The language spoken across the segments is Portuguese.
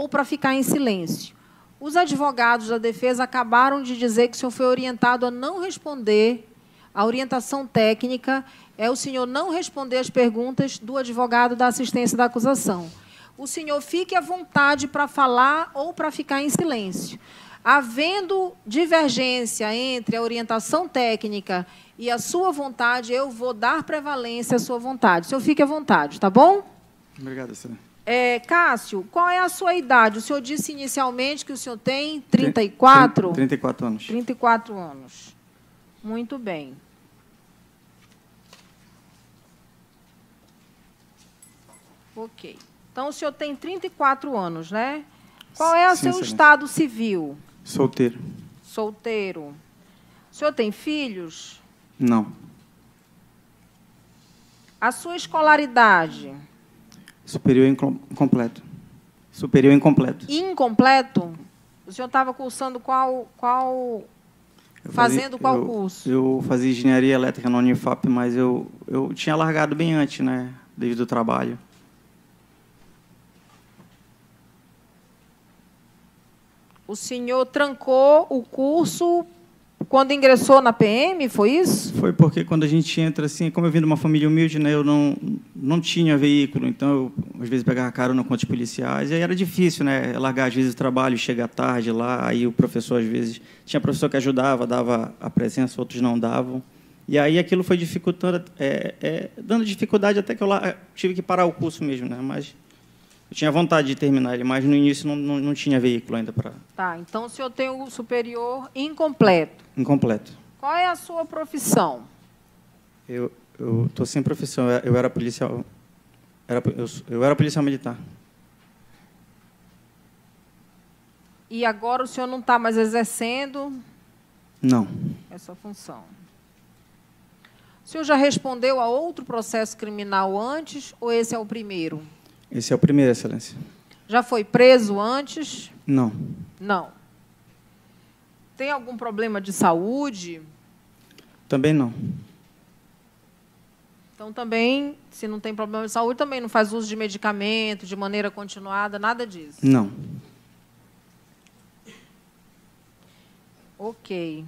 ou para ficar em silêncio. Os advogados da defesa acabaram de dizer que o senhor foi orientado a não responder. A orientação técnica é o senhor não responder as perguntas do advogado da assistência da acusação. O senhor fique à vontade para falar ou para ficar em silêncio. Havendo divergência entre a orientação técnica e a sua vontade, eu vou dar prevalência à sua vontade. O senhor fique à vontade, tá bom? Obrigado, senhor. Cássio, qual é a sua idade? O senhor disse inicialmente que o senhor tem 34? 34 anos. 34 anos. Muito bem. Ok. Então, o senhor tem 34 anos, né? Qual é o seu estado civil? Solteiro. Solteiro. O senhor tem filhos? Não. A sua escolaridade? Superior incompleto. Superior incompleto. Incompleto? O senhor estava cursando fazendo qual curso? Eu fazia engenharia elétrica na Unifap, mas eu tinha largado bem antes, né? Devido ao trabalho. O senhor trancou o curso quando ingressou na PM, foi isso? Foi porque quando a gente entra, assim, como eu vim de uma família humilde, né, eu não tinha veículo, então eu, às vezes, pegava carona com os policiais, e aí era difícil, né, largar, às vezes, o trabalho, chegar tarde lá, aí o professor, às vezes, tinha professor que ajudava, dava a presença, outros não davam, e aí aquilo foi dificultando, dando dificuldade até que eu lá tive que parar o curso mesmo, né, mas eu tinha vontade de terminar ele, mas no início não tinha veículo ainda para... Tá, então o senhor tem o superior incompleto. Incompleto. Qual é a sua profissão? Eu estou sem profissão, eu era policial, eu era policial militar. E agora o senhor não está mais exercendo? Não. Essa função. O senhor já respondeu a outro processo criminal antes, ou esse é o primeiro? Esse é o primeiro, Excelência. Já foi preso antes? Não. Não. Tem algum problema de saúde? Também não. Então, também, se não tem problema de saúde, também não faz uso de medicamento, de maneira continuada, nada disso? Não. Ok.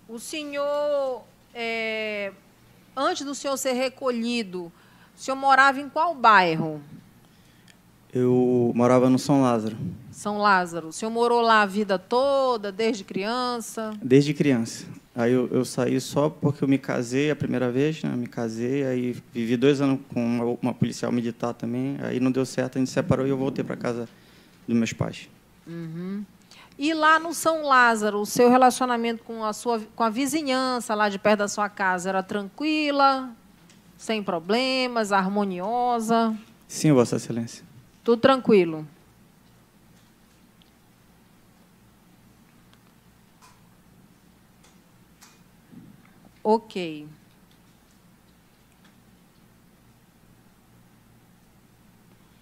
O senhor, antes do senhor ser recolhido, o senhor morava em qual bairro? Eu morava no São Lázaro. São Lázaro. O senhor morou lá a vida toda, desde criança? Desde criança. Aí eu saí só porque eu me casei a primeira vez, né? Me casei, aí vivi 2 anos com uma policial militar também, aí não deu certo, a gente separou e eu voltei para casa dos meus pais. Uhum. E lá no São Lázaro, o seu relacionamento com a vizinhança lá de perto da sua casa era tranquila, sem problemas, harmoniosa? Sim, Vossa Excelência. Tudo tranquilo? Ok.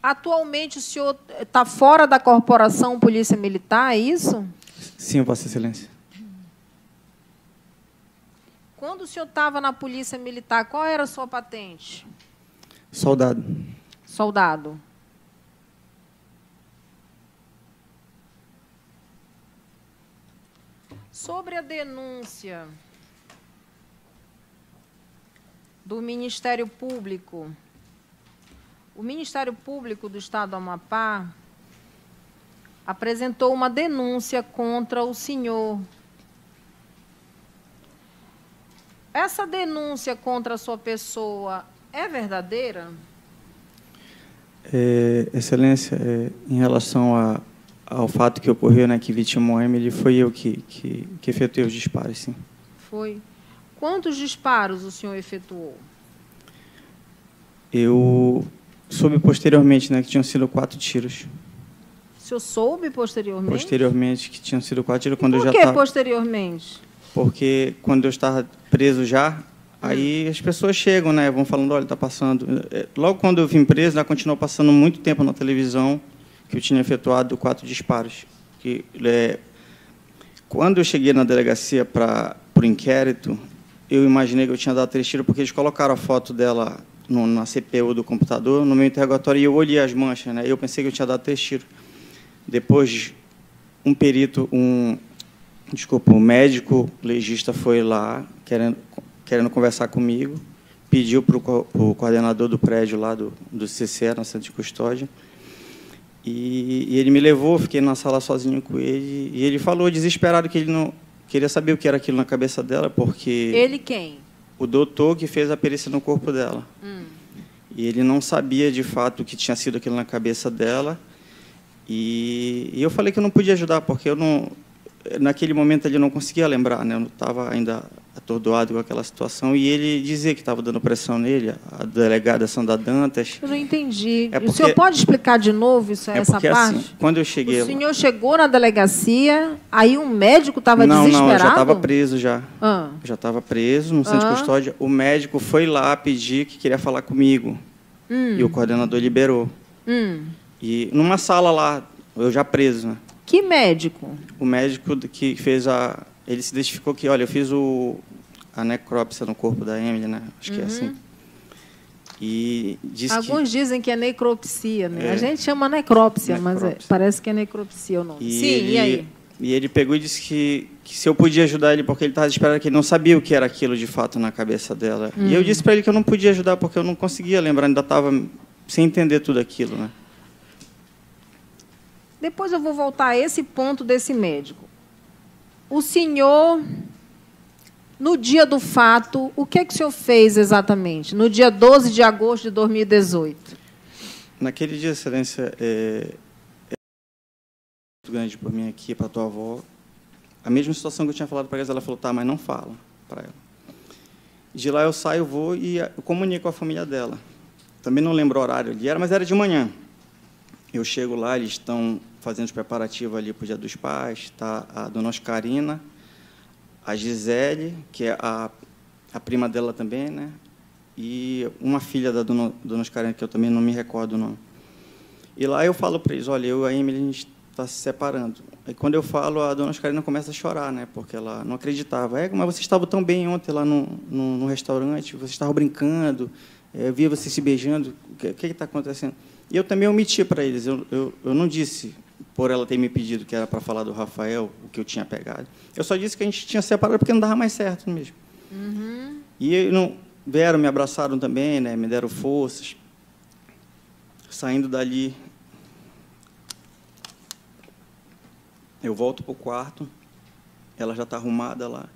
Atualmente, o senhor está fora da Corporação Polícia Militar, é isso? Sim, Vossa Excelência. Quando o senhor estava na Polícia Militar, qual era a sua patente? Soldado. Soldado. Sobre a denúncia do Ministério Público, o Ministério Público do Estado do Amapá apresentou uma denúncia contra o senhor. Essa denúncia contra a sua pessoa é verdadeira? Excelência, em relação ao fato que ocorreu, né, que vitimou a Emily, foi eu que efetuei os disparos, sim. Foi. Quantos disparos o senhor efetuou? Eu soube posteriormente, né, que tinham sido 4 tiros. O senhor soube posteriormente? Posteriormente, que tinham sido 4 tiros. Quando eu já estava... Por que posteriormente? Porque quando eu estava preso já, aí as pessoas chegam, né, vão falando, olha, está passando. Logo quando eu vim preso, ela continuou passando muito tempo na televisão que eu tinha efetuado 4 disparos. Quando eu cheguei na delegacia para o inquérito, eu imaginei que eu tinha dado 3 tiros, porque eles colocaram a foto dela na CPU do computador, no meu interrogatório, e eu olhei as manchas, né? Eu pensei que eu tinha dado 3 tiros. Depois, um perito, o médico legista foi lá, querendo conversar comigo, pediu para o coordenador do prédio lá do CCE, na Centro de Custódia, e ele me levou, fiquei na sala sozinho com ele, e ele falou, desesperado, que ele não queria saber o que era aquilo na cabeça dela, porque... Ele quem? O doutor que fez a perícia no corpo dela. E ele não sabia, de fato, o que tinha sido aquilo na cabeça dela, e eu falei que eu não podia ajudar, porque eu não... Naquele momento ele não conseguia lembrar, né? Eu estava ainda atordoado com aquela situação, e ele dizia que estava dando pressão nele, a delegada Sandra Dantas. Eu não entendi. O senhor pode explicar de novo essa parte? Assim, quando eu cheguei... O senhor chegou na delegacia, aí um médico estava desesperado? Não, eu já estava preso já. Ah. Eu já estava preso no centro de custódia. O médico foi lá pedir que queria falar comigo. E o coordenador liberou. E numa sala lá, eu já preso, né? Que médico? O médico que fez a... Ele se identificou que, olha, eu fiz a necrópsia no corpo da Emily, né? Acho que é assim. E disse Alguns dizem que é necropsia, né? A gente chama necrópsia, mas parece que é necropsia o nome. E aí? E ele pegou e disse que se eu podia ajudar ele, porque ele estava desesperado, que ele não sabia o que era aquilo de fato na cabeça dela. E eu disse para ele que eu não podia ajudar, porque eu não conseguia lembrar, ainda estava sem entender tudo aquilo, né? Depois eu vou voltar a esse ponto desse médico. O senhor, no dia do fato, o que é que o senhor fez exatamente? No dia 12 de agosto de 2018? Naquele dia, Excelência, é muito grande por mim aqui, para a tua avó. A mesma situação que eu tinha falado para ela falou, tá, mas não fala para ela. De lá eu saio, vou e eu comunico com a família dela. Também não lembro o horário ali, mas era de manhã. Eu chego lá, eles estão fazendo os preparativos ali para o Dia dos Pais, está a dona Oscarina, a Gisele, que é a prima dela também, né? E uma filha da dona Oscarina, que eu também não me recordo o nome. E lá eu falo para eles, olha, eu e a Emily, a gente está se separando. Aí, quando eu falo, a dona Oscarina começa a chorar, né? Porque ela não acreditava. Mas você estava tão bem ontem lá no restaurante, você estava brincando, eu via você se beijando, o que está acontecendo? E eu também omiti para eles, eu não disse, por ela ter me pedido que era para falar do Rafael, o que eu tinha pegado. Eu só disse que a gente tinha separado porque não dava mais certo mesmo. E vieram, me abraçaram também, né, me deram forças. Saindo dali, eu volto para o quarto, ela já está arrumada lá,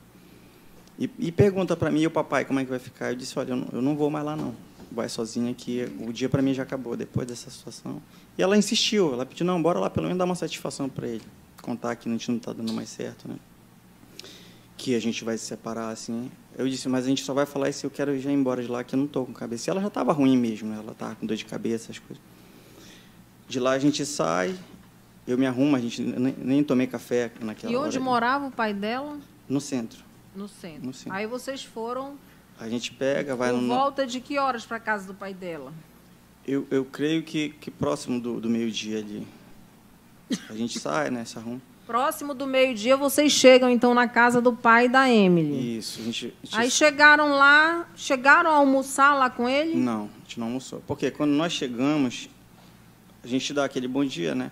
e pergunta para mim, e o papai, como é que vai ficar? Eu disse, olha, eu não vou mais lá, não. Vai sozinha, que o dia para mim já acabou depois dessa situação. E ela insistiu, ela pediu, não, bora lá, pelo menos dar uma satisfação para ele, contar que a gente não está dando mais certo, né? Que a gente vai se separar, assim. Eu disse, mas a gente só vai falar isso se eu quero já ir embora de lá, que eu não estou com cabeça. E ela já estava ruim mesmo, né? Ela estava com dor de cabeça, as coisas. De lá a gente sai, eu me arrumo, a gente nem tomei café naquela hora. E onde morava o pai dela? No centro. No centro. No centro. Aí vocês foram... A gente pega, vai Por volta de que horas para a casa do pai dela? Eu creio que próximo do meio-dia ali. A gente sai, né, se arruma. Próximo do meio-dia, vocês chegam, então, na casa do pai da Emily. Isso. Aí chegaram lá, chegaram a almoçar lá com ele? Não, a gente não almoçou. Porque quando nós chegamos, a gente dá aquele bom dia, né?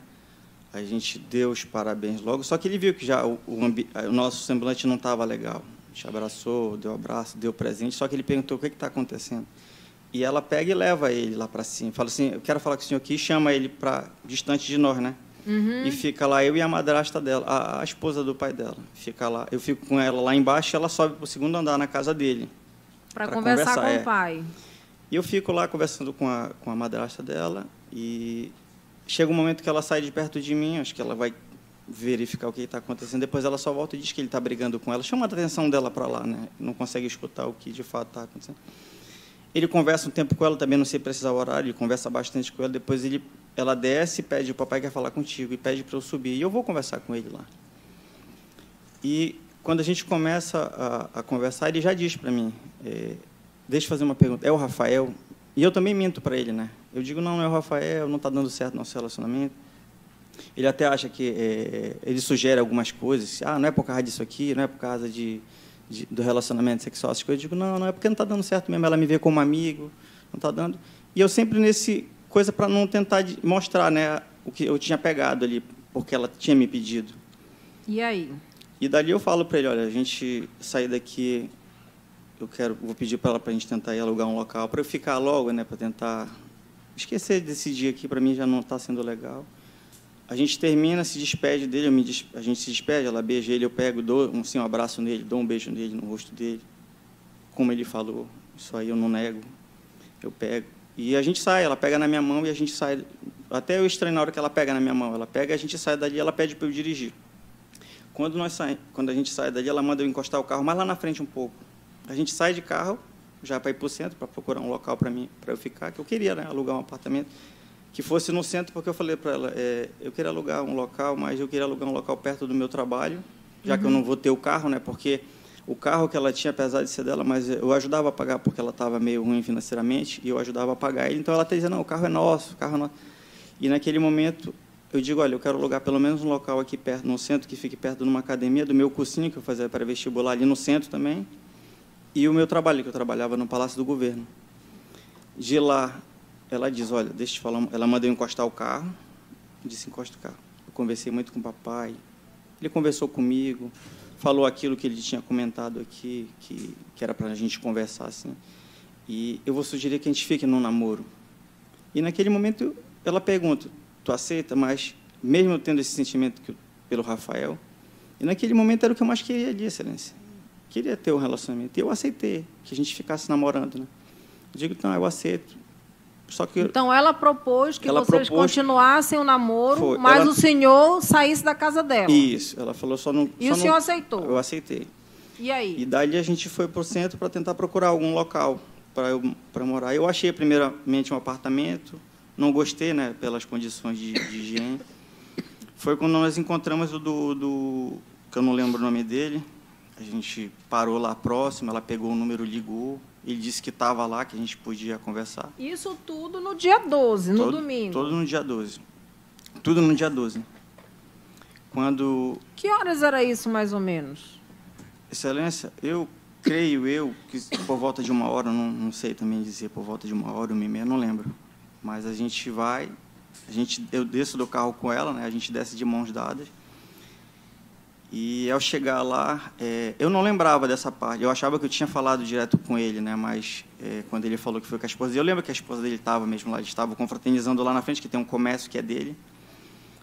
A gente deu os parabéns logo, só que ele viu que já o nosso semblante não estava legal. A gente abraçou, deu abraço, deu presente, só que ele perguntou o que está acontecendo. E ela pega e leva ele lá para cima. Fala assim, eu quero falar com o senhor aqui, e chama ele para distante de nós, né? E fica lá eu e a madrasta dela, a esposa do pai dela. Fica lá, eu fico com ela lá embaixo, e ela sobe para o segundo andar na casa dele. Para conversar com o pai. E eu fico lá conversando com a madrasta dela, e chega um momento que ela sai de perto de mim, acho que ela vai verificar o que está acontecendo. Depois ela só volta e diz que ele está brigando com ela. Chama a atenção dela para lá, né? Não consegue escutar o que de fato está acontecendo. Ele conversa um tempo com ela, também não sei precisar o horário, ele conversa bastante com ela. Depois ela desce e pede, o papai quer falar contigo, e pede para eu subir. E eu vou conversar com ele lá. E quando a gente começa a conversar, ele já diz para mim, deixa eu fazer uma pergunta, é o Rafael? E eu também minto para ele, né? Eu digo, não é o Rafael, não está dando certo nosso relacionamento. Ele até acha que ele sugere algumas coisas, não é por causa disso aqui, não é por causa do relacionamento sexual, essas coisas. Eu digo, não é porque não está dando certo mesmo, ela me vê como amigo, não está dando. E eu sempre nesse coisa para não tentar mostrar, né, o que eu tinha pegado ali, porque ela tinha me pedido. E aí? E dali eu falo para ele, olha, a gente sair daqui, vou pedir para ela para a gente tentar ir alugar um local para eu ficar logo, né, para tentar esquecer desse dia aqui, para mim já não está sendo legal. A gente termina, se despede dele, a gente se despede, ela beija ele, eu pego, dou um abraço nele, dou um beijo nele, no rosto dele, como ele falou, isso aí eu não nego, eu pego. E a gente sai, ela pega na minha mão e a gente sai, até eu estranho na hora que ela pega na minha mão, ela pega, a gente sai dali, ela pede para eu dirigir. Quando a gente sai dali, ela manda eu encostar o carro mais lá na frente um pouco. A gente sai de carro, já para ir para o centro, para procurar um local para mim, para eu ficar, que eu queria, né, alugar um apartamento, que fosse no centro, porque eu falei para ela, eu queria alugar um local, mas eu queria alugar um local perto do meu trabalho, já que eu não vou ter o carro, né, porque o carro que ela tinha, apesar de ser dela, mas eu ajudava a pagar, porque ela estava meio ruim financeiramente, e eu ajudava a pagar ele, então ela até dizia, não, o carro é nosso, o carro é nosso. E naquele momento, eu digo, olha, eu quero alugar pelo menos um local aqui perto, no centro, que fique perto de uma academia, do meu cursinho, que eu fazia pré-vestibular ali no centro também, e o meu trabalho, que eu trabalhava no Palácio do Governo. De lá, ela diz, olha, deixa eu te falar, ela mandou encostar o carro, disse, encosta o carro. Eu conversei muito com o papai, ele conversou comigo, falou aquilo que ele tinha comentado aqui, que era para a gente conversar assim, e eu vou sugerir que a gente fique num namoro. E naquele momento, ela pergunta, tu aceita? Mas, mesmo eu tendo esse sentimento pelo Rafael, e naquele momento era o que eu mais queria ali, Excelência. Queria ter um relacionamento, e eu aceitei, que a gente ficasse namorando, né? Eu digo, não, eu aceito. Só que então, ela propôs que vocês continuassem o namoro, mas o senhor saísse da casa dela. Isso, ela falou só no... E o senhor aceitou? Eu aceitei. E aí? E daí a gente foi para o centro para tentar procurar algum local para morar. Eu achei, primeiramente, um apartamento, não gostei, né, pelas condições de higiene. Foi quando nós encontramos que eu não lembro o nome dele, a gente parou lá próximo, ela pegou o número, ligou, ele disse que estava lá, que a gente podia conversar. Isso tudo no dia 12, no domingo? Tudo no dia 12. Tudo no dia 12. Quando... Que horas era isso, mais ou menos? Excelência, eu creio que por volta de 1 hora, não sei também dizer, por volta de 1 hora, 1h30, não lembro. Mas a gente vai, eu desço do carro com ela, né, a gente desce de mãos dadas. E, ao chegar lá, eu não lembrava dessa parte. Eu achava que eu tinha falado direto com ele, né? Mas quando ele falou que foi com a esposa dele, eu lembro que a esposa dele estava mesmo lá, eles estavam confraternizando lá na frente, que tem um comércio que é dele.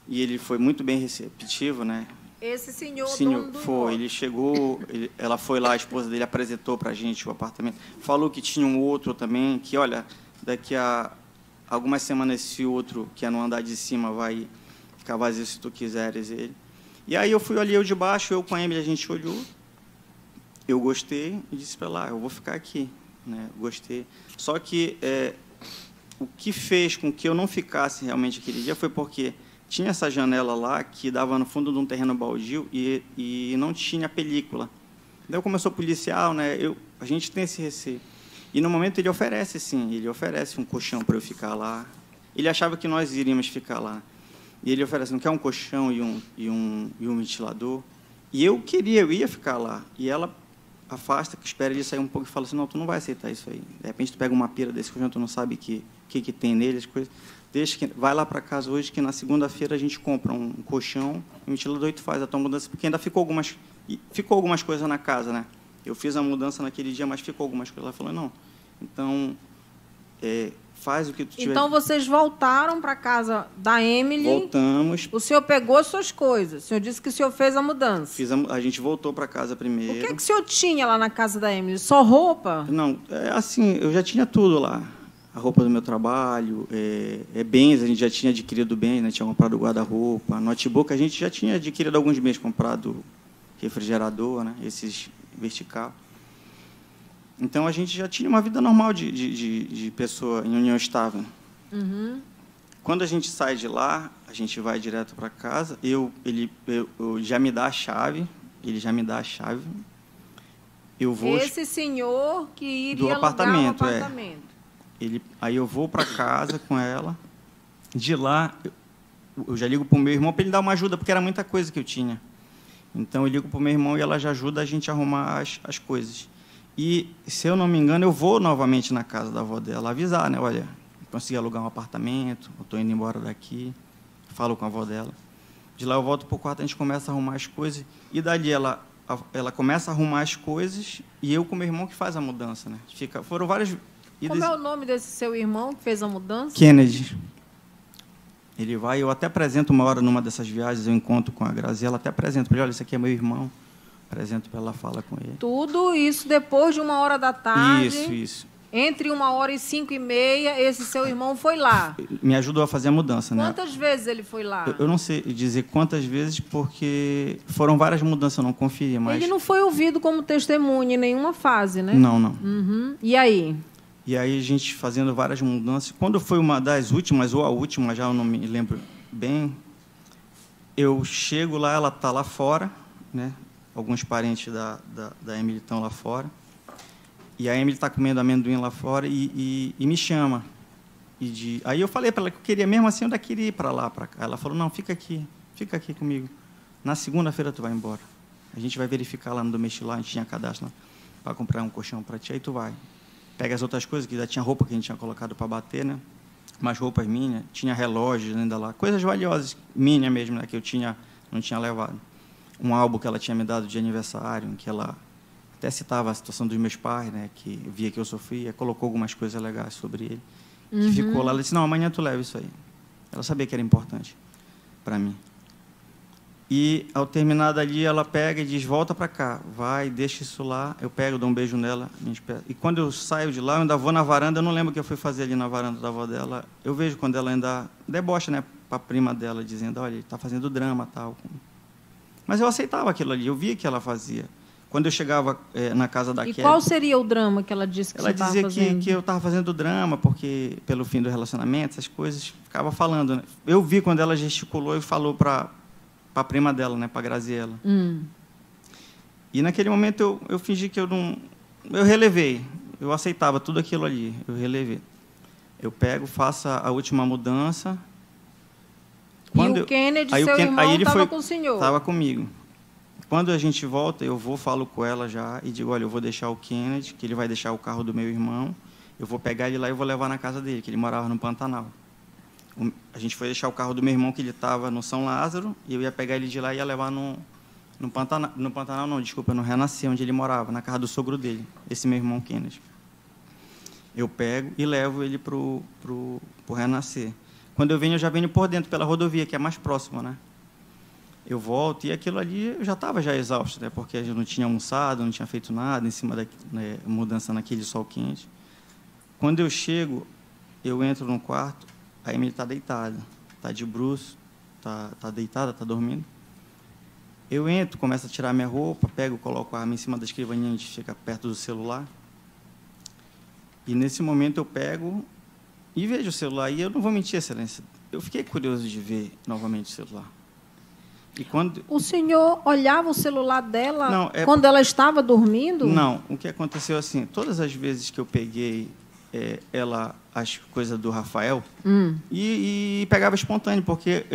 E ele foi muito bem receptivo, né? Esse senhor dono do foi, ele chegou, ela foi lá, a esposa dele apresentou para a gente o apartamento, falou que tinha um outro também, que, olha, daqui a algumas semanas esse outro, que é no andar de cima, vai ficar vazio se tu quiseres ele. E aí eu fui ali, eu de baixo, eu com a Emily, a gente olhou, eu gostei e disse para ela, eu vou ficar aqui, né? Gostei. Só que o que fez com que eu não ficasse realmente aquele dia foi porque tinha essa janela lá que dava no fundo de um terreno baldio e não tinha película. Daí, como eu sou policial, né, a gente tem esse receio. E, no momento, ele oferece, sim, ele oferece um colchão para eu ficar lá. Ele achava que nós iríamos ficar lá. E ele oferece, não quer um colchão e um ventilador? E eu ia ficar lá. E ela afasta, que espera ele sair um pouco e fala assim, não, tu não vai aceitar isso aí. De repente, tu pega uma pira desse colchão, tu não sabe o que tem nele, as coisas. Vai lá para casa hoje, que na segunda-feira a gente compra um colchão, um ventilador e tu faz a tua mudança, porque ainda ficou algumas coisas na casa, né? Eu fiz a mudança naquele dia, mas ficou algumas coisas. Ela falou, não, então, faz o que tu tiver... Então, vocês voltaram para a casa da Emily. Voltamos. O senhor pegou as suas coisas. O senhor disse que o senhor fez a mudança. A gente voltou para casa primeiro. O que o senhor tinha lá na casa da Emily? Só roupa? Não, assim, eu já tinha tudo lá. A roupa do meu trabalho, bens, a gente já tinha adquirido bens, né? Tinha comprado guarda-roupa, notebook, a gente já tinha adquirido alguns bens, comprado refrigerador, né? Esses vertical. Então, a gente já tinha uma vida normal de pessoa em união estável. Uhum. Quando a gente sai de lá, a gente vai direto para casa, ele já me dá a chave, eu vou... Esse senhor que iria do alugar apartamento, um apartamento. Aí eu vou para casa com ela. De lá, eu já ligo para o meu irmão para ele dar uma ajuda, porque era muita coisa que eu tinha. Então, eu ligo para o meu irmão e ela já ajuda a gente a arrumar as coisas. E, se eu não me engano, eu vou novamente na casa da avó dela avisar, né? Olha, consegui alugar um apartamento, estou indo embora daqui, falo com a avó dela. De lá eu volto para o quarto, a gente começa a arrumar as coisas, e dali ela começa a arrumar as coisas, e eu com meu irmão que faz a mudança, né? Foram várias idas. Como é o nome desse seu irmão que fez a mudança? Kennedy. Ele vai, eu até apresento uma hora numa dessas viagens, eu encontro com a Graziela, até apresento para ele, olha, esse aqui é meu irmão, apresento para ela, fala com ele. Tudo isso depois de 1h da tarde. Isso. Entre 1h e 5h30, esse seu irmão foi lá. Me ajudou a fazer a mudança, né? Quantas vezes ele foi lá? Eu não sei dizer quantas vezes, porque foram várias mudanças, eu não conferi, mas... Ele não foi ouvido como testemunha em nenhuma fase, né? Não. Uhum. E aí? E aí a gente fazendo várias mudanças. Quando foi uma das últimas, ou a última, já eu não me lembro bem, eu chego lá, ela está lá fora, né? Alguns parentes da Emily estão lá fora. E a Emily está comendo amendoim lá fora e me chama. Aí eu falei para ela que eu queria, mesmo assim, eu ainda queria ir para lá, para cá. Ela falou, não, fica aqui comigo. Na segunda-feira tu vai embora. A gente vai verificar lá no Domestic, a gente tinha cadastro para comprar um colchão para ti, aí tu vai. Pega as outras coisas, que já tinha roupa que a gente tinha colocado para bater, né? Umas roupas minhas, tinha relógios ainda lá, coisas valiosas, minhas mesmo, né? Que eu não tinha levado. Um álbum que ela tinha me dado de aniversário, em que ela até citava a situação dos meus pais, né? Que via que eu sofria, colocou algumas coisas legais sobre ele. Que ficou lá, ela disse, não, amanhã tu leva isso aí. Ela sabia que era importante para mim. E, ao terminar dali, ela pega e diz, volta para cá, vai, deixa isso lá. Eu pego, dou um beijo nela. E, quando eu saio de lá, eu ainda vou na varanda, eu não lembro o que eu fui fazer ali na varanda da avó dela. Eu vejo quando ela ainda debocha, né, para a prima dela, dizendo, olha, ele está fazendo drama, tal. Mas eu aceitava aquilo ali, eu via que ela fazia. Quando eu chegava na casa da Kelly... E qual seria o drama que ela disse que você estava fazendo? Ela dizia que eu estava fazendo drama, porque, pelo fim do relacionamento, essas coisas, ficava falando, né? Eu vi quando ela gesticulou e falou para a prima dela, né, para a Graziela. E, naquele momento, eu fingi que eu não... Eu relevei. Eu aceitava tudo aquilo ali. Eu relevei. Eu pego, faço a última mudança. O Kennedy, seu irmão, estava com o senhor? Estava comigo. Quando a gente volta, eu vou, falo com ela já e digo, olha, eu vou deixar o Kennedy, que ele vai deixar o carro do meu irmão. Eu vou pegar ele lá e vou levar na casa dele, que ele morava no Pantanal. A gente foi deixar o carro do meu irmão, que ele estava no São Lázaro, e eu ia pegar ele de lá e ia levar no Pantanal não, desculpa, no Renascer, onde ele morava, na casa do sogro dele, esse meu irmão Kennedy. Eu pego e levo ele para o Renascer. Quando eu venho, eu já venho por dentro, pela rodovia, que é mais próxima, né? Eu volto, e aquilo ali, eu já estava exausto, né? Porque eu não tinha almoçado, não tinha feito nada, em cima da mudança naquele sol quente. Quando eu chego, eu entro no quarto, a Emily está deitada, está de bruços, está deitada, está dormindo. Eu entro, começo a tirar minha roupa, pego, coloco a arma em cima da escrivaninha, a gente fica perto do celular. E, nesse momento, eu pego e vejo o celular. E eu não vou mentir, Excelência, eu fiquei curioso de ver novamente o celular. E quando... O senhor olhava o celular dela quando ela estava dormindo? Não, o que aconteceu assim, todas as vezes que eu peguei as coisas do Rafael, e pegava espontâneo, porque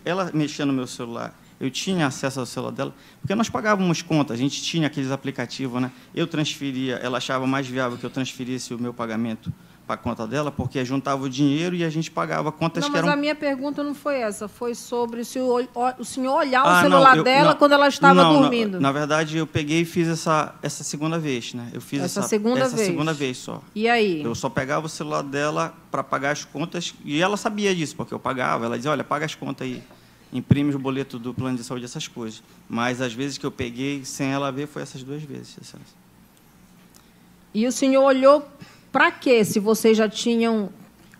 ela mexia no meu celular, eu tinha acesso ao celular dela, porque nós pagávamos conta, a gente tinha aqueles aplicativos, né? Eu transferia, ela achava mais viável que eu transferisse o meu pagamento para a conta dela, porque juntava o dinheiro e a gente pagava contas que eram... Mas a minha pergunta não foi essa, foi sobre se o senhor olhar o celular dela quando ela estava dormindo. Na verdade, eu peguei e fiz essa segunda vez, né? Eu fiz essa segunda vez só. E aí? Eu só pegava o celular dela para pagar as contas, e ela sabia disso, porque eu pagava. Ela dizia, olha, paga as contas aí, imprime o boleto do plano de saúde, essas coisas. Mas, às vezes que eu peguei, sem ela ver, foi essas 2 vezes. E o senhor olhou... Para quê, se vocês já tinham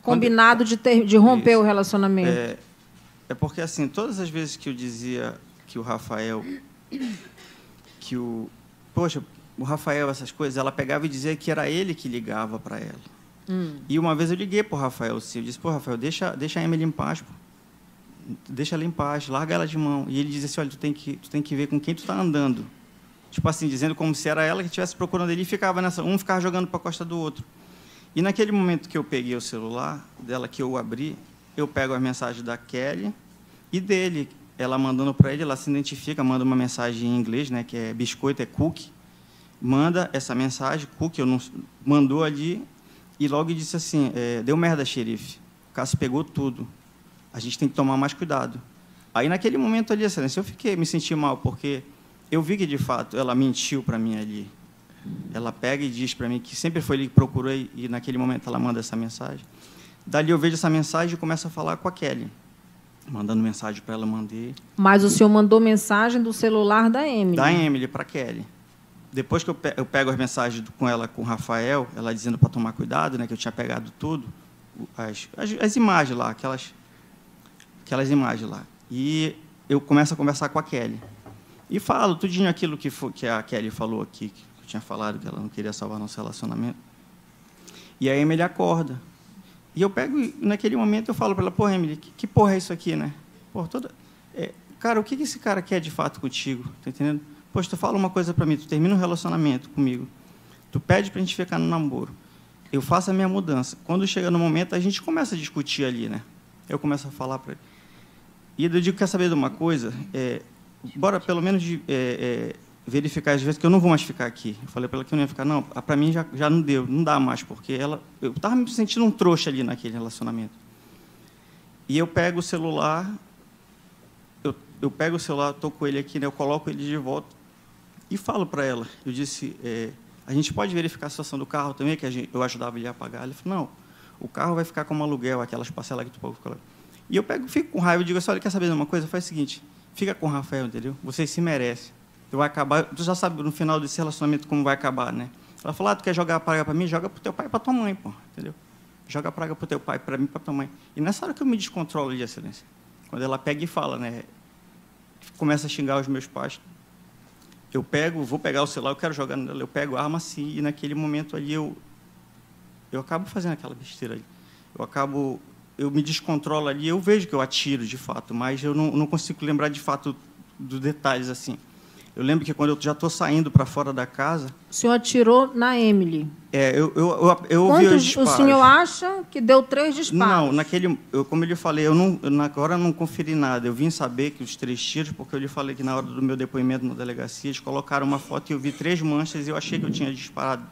combinado de romper o relacionamento? É porque, assim, todas as vezes que eu dizia que o Rafael... Poxa, o Rafael, essas coisas, ela pegava e dizia que era ele que ligava para ela. E uma vez eu liguei para o Rafael, eu disse, pô, Rafael, deixa a Emily em paz, pô. Deixa ela em paz, larga ela de mão. E ele dizia assim, olha, tu tem que ver com quem tu está andando. Tipo assim, dizendo como se era ela que estivesse procurando ele, e ficava nessa, um ficava jogando para a costa do outro. E, naquele momento que eu peguei o celular dela, que eu abri, eu pego as mensagens da Kelly e dele. Ela mandando para ele, ela se identifica, manda uma mensagem em inglês, né, que é biscoito, é cookie. manda essa mensagem, Cook mandou ali, e logo disse assim, deu merda, xerife, o Cássio pegou tudo, a gente tem que tomar mais cuidado. Aí, naquele momento ali, excelência, me senti mal, porque eu vi que, de fato, ela mentiu para mim ali. Ela pega e diz para mim que sempre foi ele que procurou, e naquele momento ela manda essa mensagem. Dali eu vejo essa mensagem e começo a falar com a Kelly, mandando mensagem para ela, mandei. Mas o senhor mandou mensagem do celular da Emily? Da Emily para a Kelly. Depois que eu pego as mensagens com ela, com o Rafael, ela dizendo para tomar cuidado, né, que eu tinha pegado tudo, as imagens lá, aquelas imagens lá. E eu começo a conversar com a Kelly. E falo tudinho aquilo que a Kelly falou aqui, que eu tinha falado, que ela não queria salvar nosso relacionamento. E a Emily acorda. E eu pego, naquele momento, eu falo para ela, pô, Emily, que porra é isso aqui, né? Pô, cara, o que esse cara quer de fato contigo? Tá entendendo? Poxa, tu fala uma coisa para mim, tu termina um relacionamento comigo, tu pede para a gente ficar no namoro, eu faço a minha mudança. Quando chega no momento, a gente começa a discutir ali, né? Eu começo a falar para ele. E eu digo, quer saber de uma coisa? Bora pelo menos verificar às vezes que eu não vou mais ficar aqui. Eu falei para ela que eu não ia ficar. Não, para mim já não deu, não dá mais, porque eu estava me sentindo um trouxa ali naquele relacionamento. E eu pego o celular, estou com ele aqui, né? Eu coloco ele de volta e falo para ela. Eu disse, a gente pode verificar a situação do carro também, que eu ajudava ele a pagar. Ele falou, não, o carro vai ficar como aluguel, aquelas parcelas que tu pode ficar. E eu fico com raiva e digo assim, olha, quer saber de uma coisa? Faz o seguinte, fica com o Rafael, entendeu? Vocês se merecem. Vai acabar, tu já sabe no final desse relacionamento como vai acabar, né? Ela falou, tu quer jogar a praga para mim? Joga para o teu pai e para tua mãe, pô, entendeu? Joga a praga para o teu pai, para mim e para tua mãe. E nessa hora que eu me descontrolo de excelência, quando ela pega e fala, né? Começa a xingar os meus pais. Eu vou pegar o celular, eu quero jogar nela, eu pego a arma assim, e naquele momento ali eu acabo fazendo aquela besteira ali. Eu me descontrolo ali, eu vejo que eu atiro, de fato, mas eu não consigo lembrar, de fato, dos detalhes, assim. Eu lembro que quando eu já estou saindo para fora da casa... O senhor atirou na Emily? Eu ouvi os disparos. O senhor acha que deu 3 disparos? Não, como eu lhe falei, agora não conferi nada. Eu vim saber que os 3 tiros, porque eu lhe falei que na hora do meu depoimento na delegacia, eles colocaram uma foto e eu vi 3 manchas e eu achei que eu tinha disparado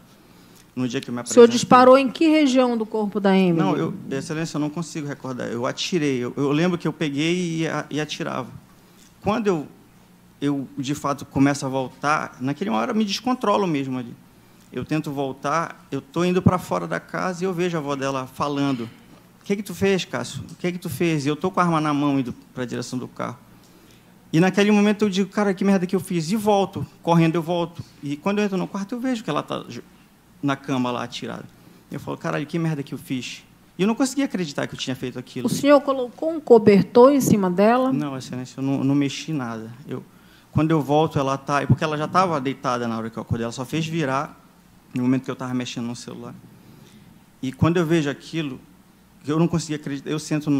no dia que eu me apresentei. O senhor disparou em que região do corpo da Emily? Não, excelência, eu não consigo recordar. Eu atirei. Eu lembro que eu peguei e atirava. Quando eu, de fato, começo a voltar, naquela hora eu me descontrolo mesmo ali. Eu tento voltar, eu estou indo para fora da casa e eu vejo a avó dela falando, o que tu fez, Cássio? O que tu fez? E eu estou com a arma na mão, indo para a direção do carro. E, naquele momento, eu digo, cara, que merda que eu fiz? E volto, correndo eu volto. E, quando eu entro no quarto, eu vejo que ela está na cama lá, atirada. Eu falo, caralho, que merda que eu fiz? E eu não conseguia acreditar que eu tinha feito aquilo. O senhor colocou um cobertor em cima dela? Não, excelência, eu não mexi nada. Quando eu volto, ela está... Porque ela já estava deitada na hora que eu acordei, ela só fez virar no momento que eu estava mexendo no celular. E quando eu vejo aquilo, eu não conseguia acreditar, eu sento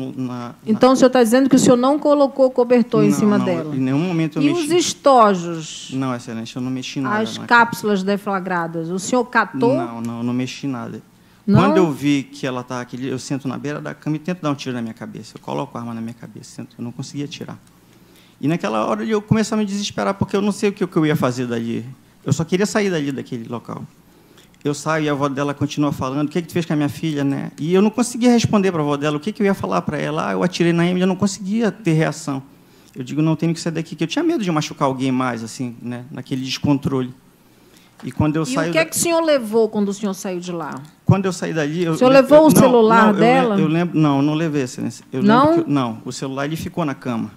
Então, o senhor está dizendo que o senhor não colocou cobertor em cima dela? Em nenhum momento eu mexi. E os estojos? Não, excelência, eu não mexi nada. As cápsulas deflagradas, o senhor catou? Não mexi nada. Não? Quando eu vi que ela está aqui, eu sento na beira da cama e tento dar um tiro na minha cabeça. Eu coloco a arma na minha cabeça, eu não conseguia tirar. E naquela hora eu comecei a me desesperar, porque eu não sei o que eu ia fazer dali. Eu só queria sair daquele local. Eu saio e a avó dela continua falando, o que tu fez com a minha filha, né? E eu não conseguia responder para a avó dela, o que eu ia falar para ela? Eu atirei na Emily, eu não conseguia ter reação. Eu digo, não, tenho que sair daqui, que eu tinha medo de machucar alguém mais, assim, né? Naquele descontrole. E quando eu saio... o que é que o senhor levou quando o senhor saiu de lá? Quando eu saí dali... O senhor levou o celular dela? Eu lembro, não levei, excelência. Não, o celular ele ficou na cama.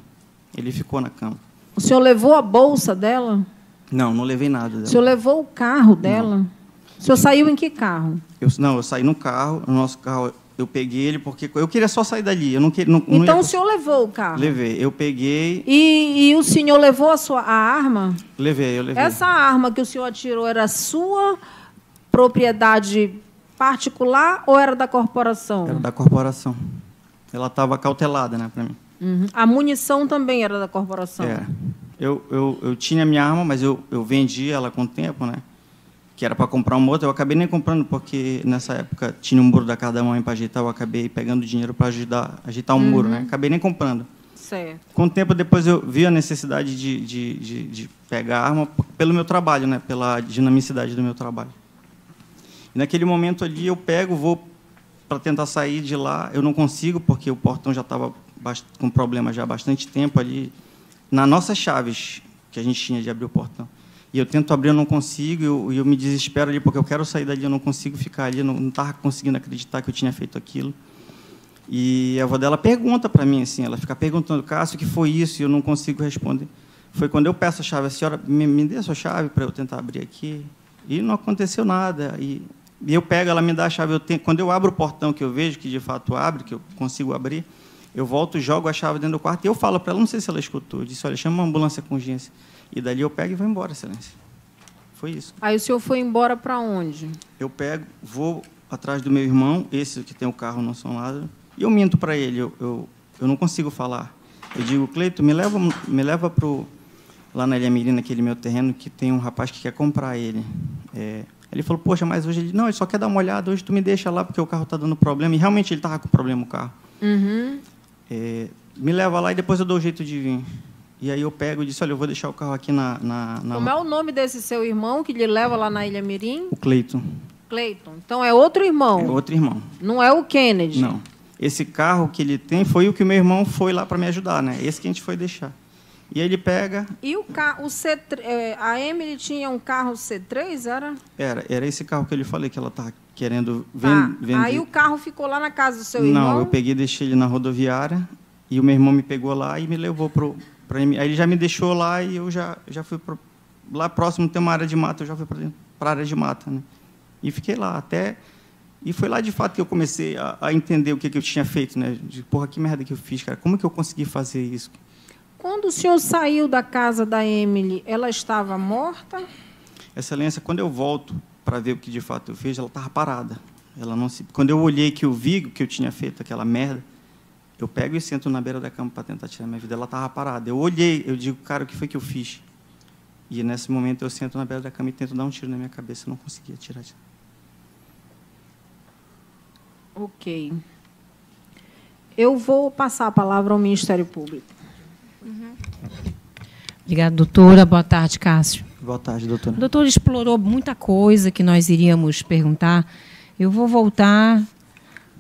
Ele ficou na cama. O senhor levou a bolsa dela? Não levei nada dela. O senhor levou o carro dela? Não. O senhor saiu em que carro? Eu saí no carro, no nosso carro, eu peguei ele, porque eu queria só sair dali. Eu não então, o senhor levou o carro? Levei, eu peguei... E o senhor levou a arma? Eu levei. Essa arma que o senhor atirou era sua propriedade particular ou era da corporação? Era da corporação. Ela estava cautelada, né, para mim. Uhum. A munição também era da corporação? É. Eu tinha minha arma, mas eu vendi ela com o tempo, né? Que era para comprar uma outra. Eu acabei nem comprando, porque nessa época tinha um muro da casa da mãe para ajeitar, eu acabei pegando dinheiro para ajeitar um muro, né? Acabei nem comprando. Certo. Com o tempo, depois eu vi a necessidade de pegar a arma pelo meu trabalho, né? Pela dinamicidade do meu trabalho. E naquele momento ali, eu pego, vou para tentar sair de lá. Eu não consigo, porque o portão já estava com problema já há bastante tempo ali, nas nossas chaves que a gente tinha de abrir o portão. E eu tento abrir, eu não consigo, e eu me desespero ali, porque eu quero sair dali, eu não consigo ficar ali, eu não estava conseguindo acreditar que eu tinha feito aquilo. E a avó dela pergunta para mim, assim, ela fica perguntando, Cássio, o que foi isso? E eu não consigo responder. Foi quando eu peço a chave, a senhora me dê a sua chave para eu tentar abrir aqui. E não aconteceu nada. E eu pego, ela me dá a chave. Quando eu abro o portão, que eu vejo que de fato abre, que eu consigo abrir, eu volto, jogo a chave dentro do quarto e eu falo para ela, não sei se ela escutou, eu disse, olha, chama uma ambulância com urgência. E dali eu pego e vou embora, excelência. Foi isso. Aí o senhor foi embora para onde? Eu pego, vou atrás do meu irmão, esse que tem o carro no São Lázaro, e eu minto para ele, eu não consigo falar. Eu digo, Cleito, me leva lá na Ilha Mirim, naquele meu terreno, que tem um rapaz que quer comprar ele. Ele falou, poxa, mas hoje ele... Não, ele só quer dar uma olhada, hoje tu me deixa lá, porque o carro está dando problema. E realmente ele estava com problema, o carro. Uhum. Me leva lá e depois eu dou o jeito de vir. E aí eu pego e disse, olha, eu vou deixar o carro aqui na... Como é o nome desse seu irmão que lhe leva lá na Ilha Mirim? O Cleiton. Cleiton. Então é outro irmão? É outro irmão. Não é o Kennedy? Não. Esse carro que ele tem foi o que o meu irmão foi lá para me ajudar, né? Esse que a gente foi deixar. E aí ele pega... E o carro, a Emily tinha um carro C3, era? Era esse carro que eu lhe falei, que ela estava querendo vender. Aí o carro ficou lá na casa do seu irmão? Não, eu peguei e deixei ele na rodoviária, e o meu irmão me pegou lá e me levou para... Aí ele já me deixou lá e eu já fui lá próximo, tem uma área de mata, eu já fui para a área de mata, né? E fiquei lá até... E foi lá, de fato, que eu comecei a entender o que eu tinha feito, né? De, porra, que merda que eu fiz, cara. Como que eu consegui fazer isso? Quando o senhor saiu da casa da Emily, ela estava morta? Excelência, quando eu volto para ver o que, de fato, eu fiz, ela estava parada. Quando eu olhei que eu vi que eu tinha feito aquela merda, eu pego e sento na beira da cama para tentar tirar minha vida. Ela estava parada. Eu olhei, eu digo, cara, o que foi que eu fiz? E, nesse momento, eu sento na beira da cama e tento dar um tiro na minha cabeça. Eu não conseguia tirar. Ok. Eu vou passar a palavra ao Ministério Público. Obrigada, doutora. Boa tarde, Cássio. Boa tarde, doutora. O doutor explorou muita coisa que nós iríamos perguntar. Eu vou voltar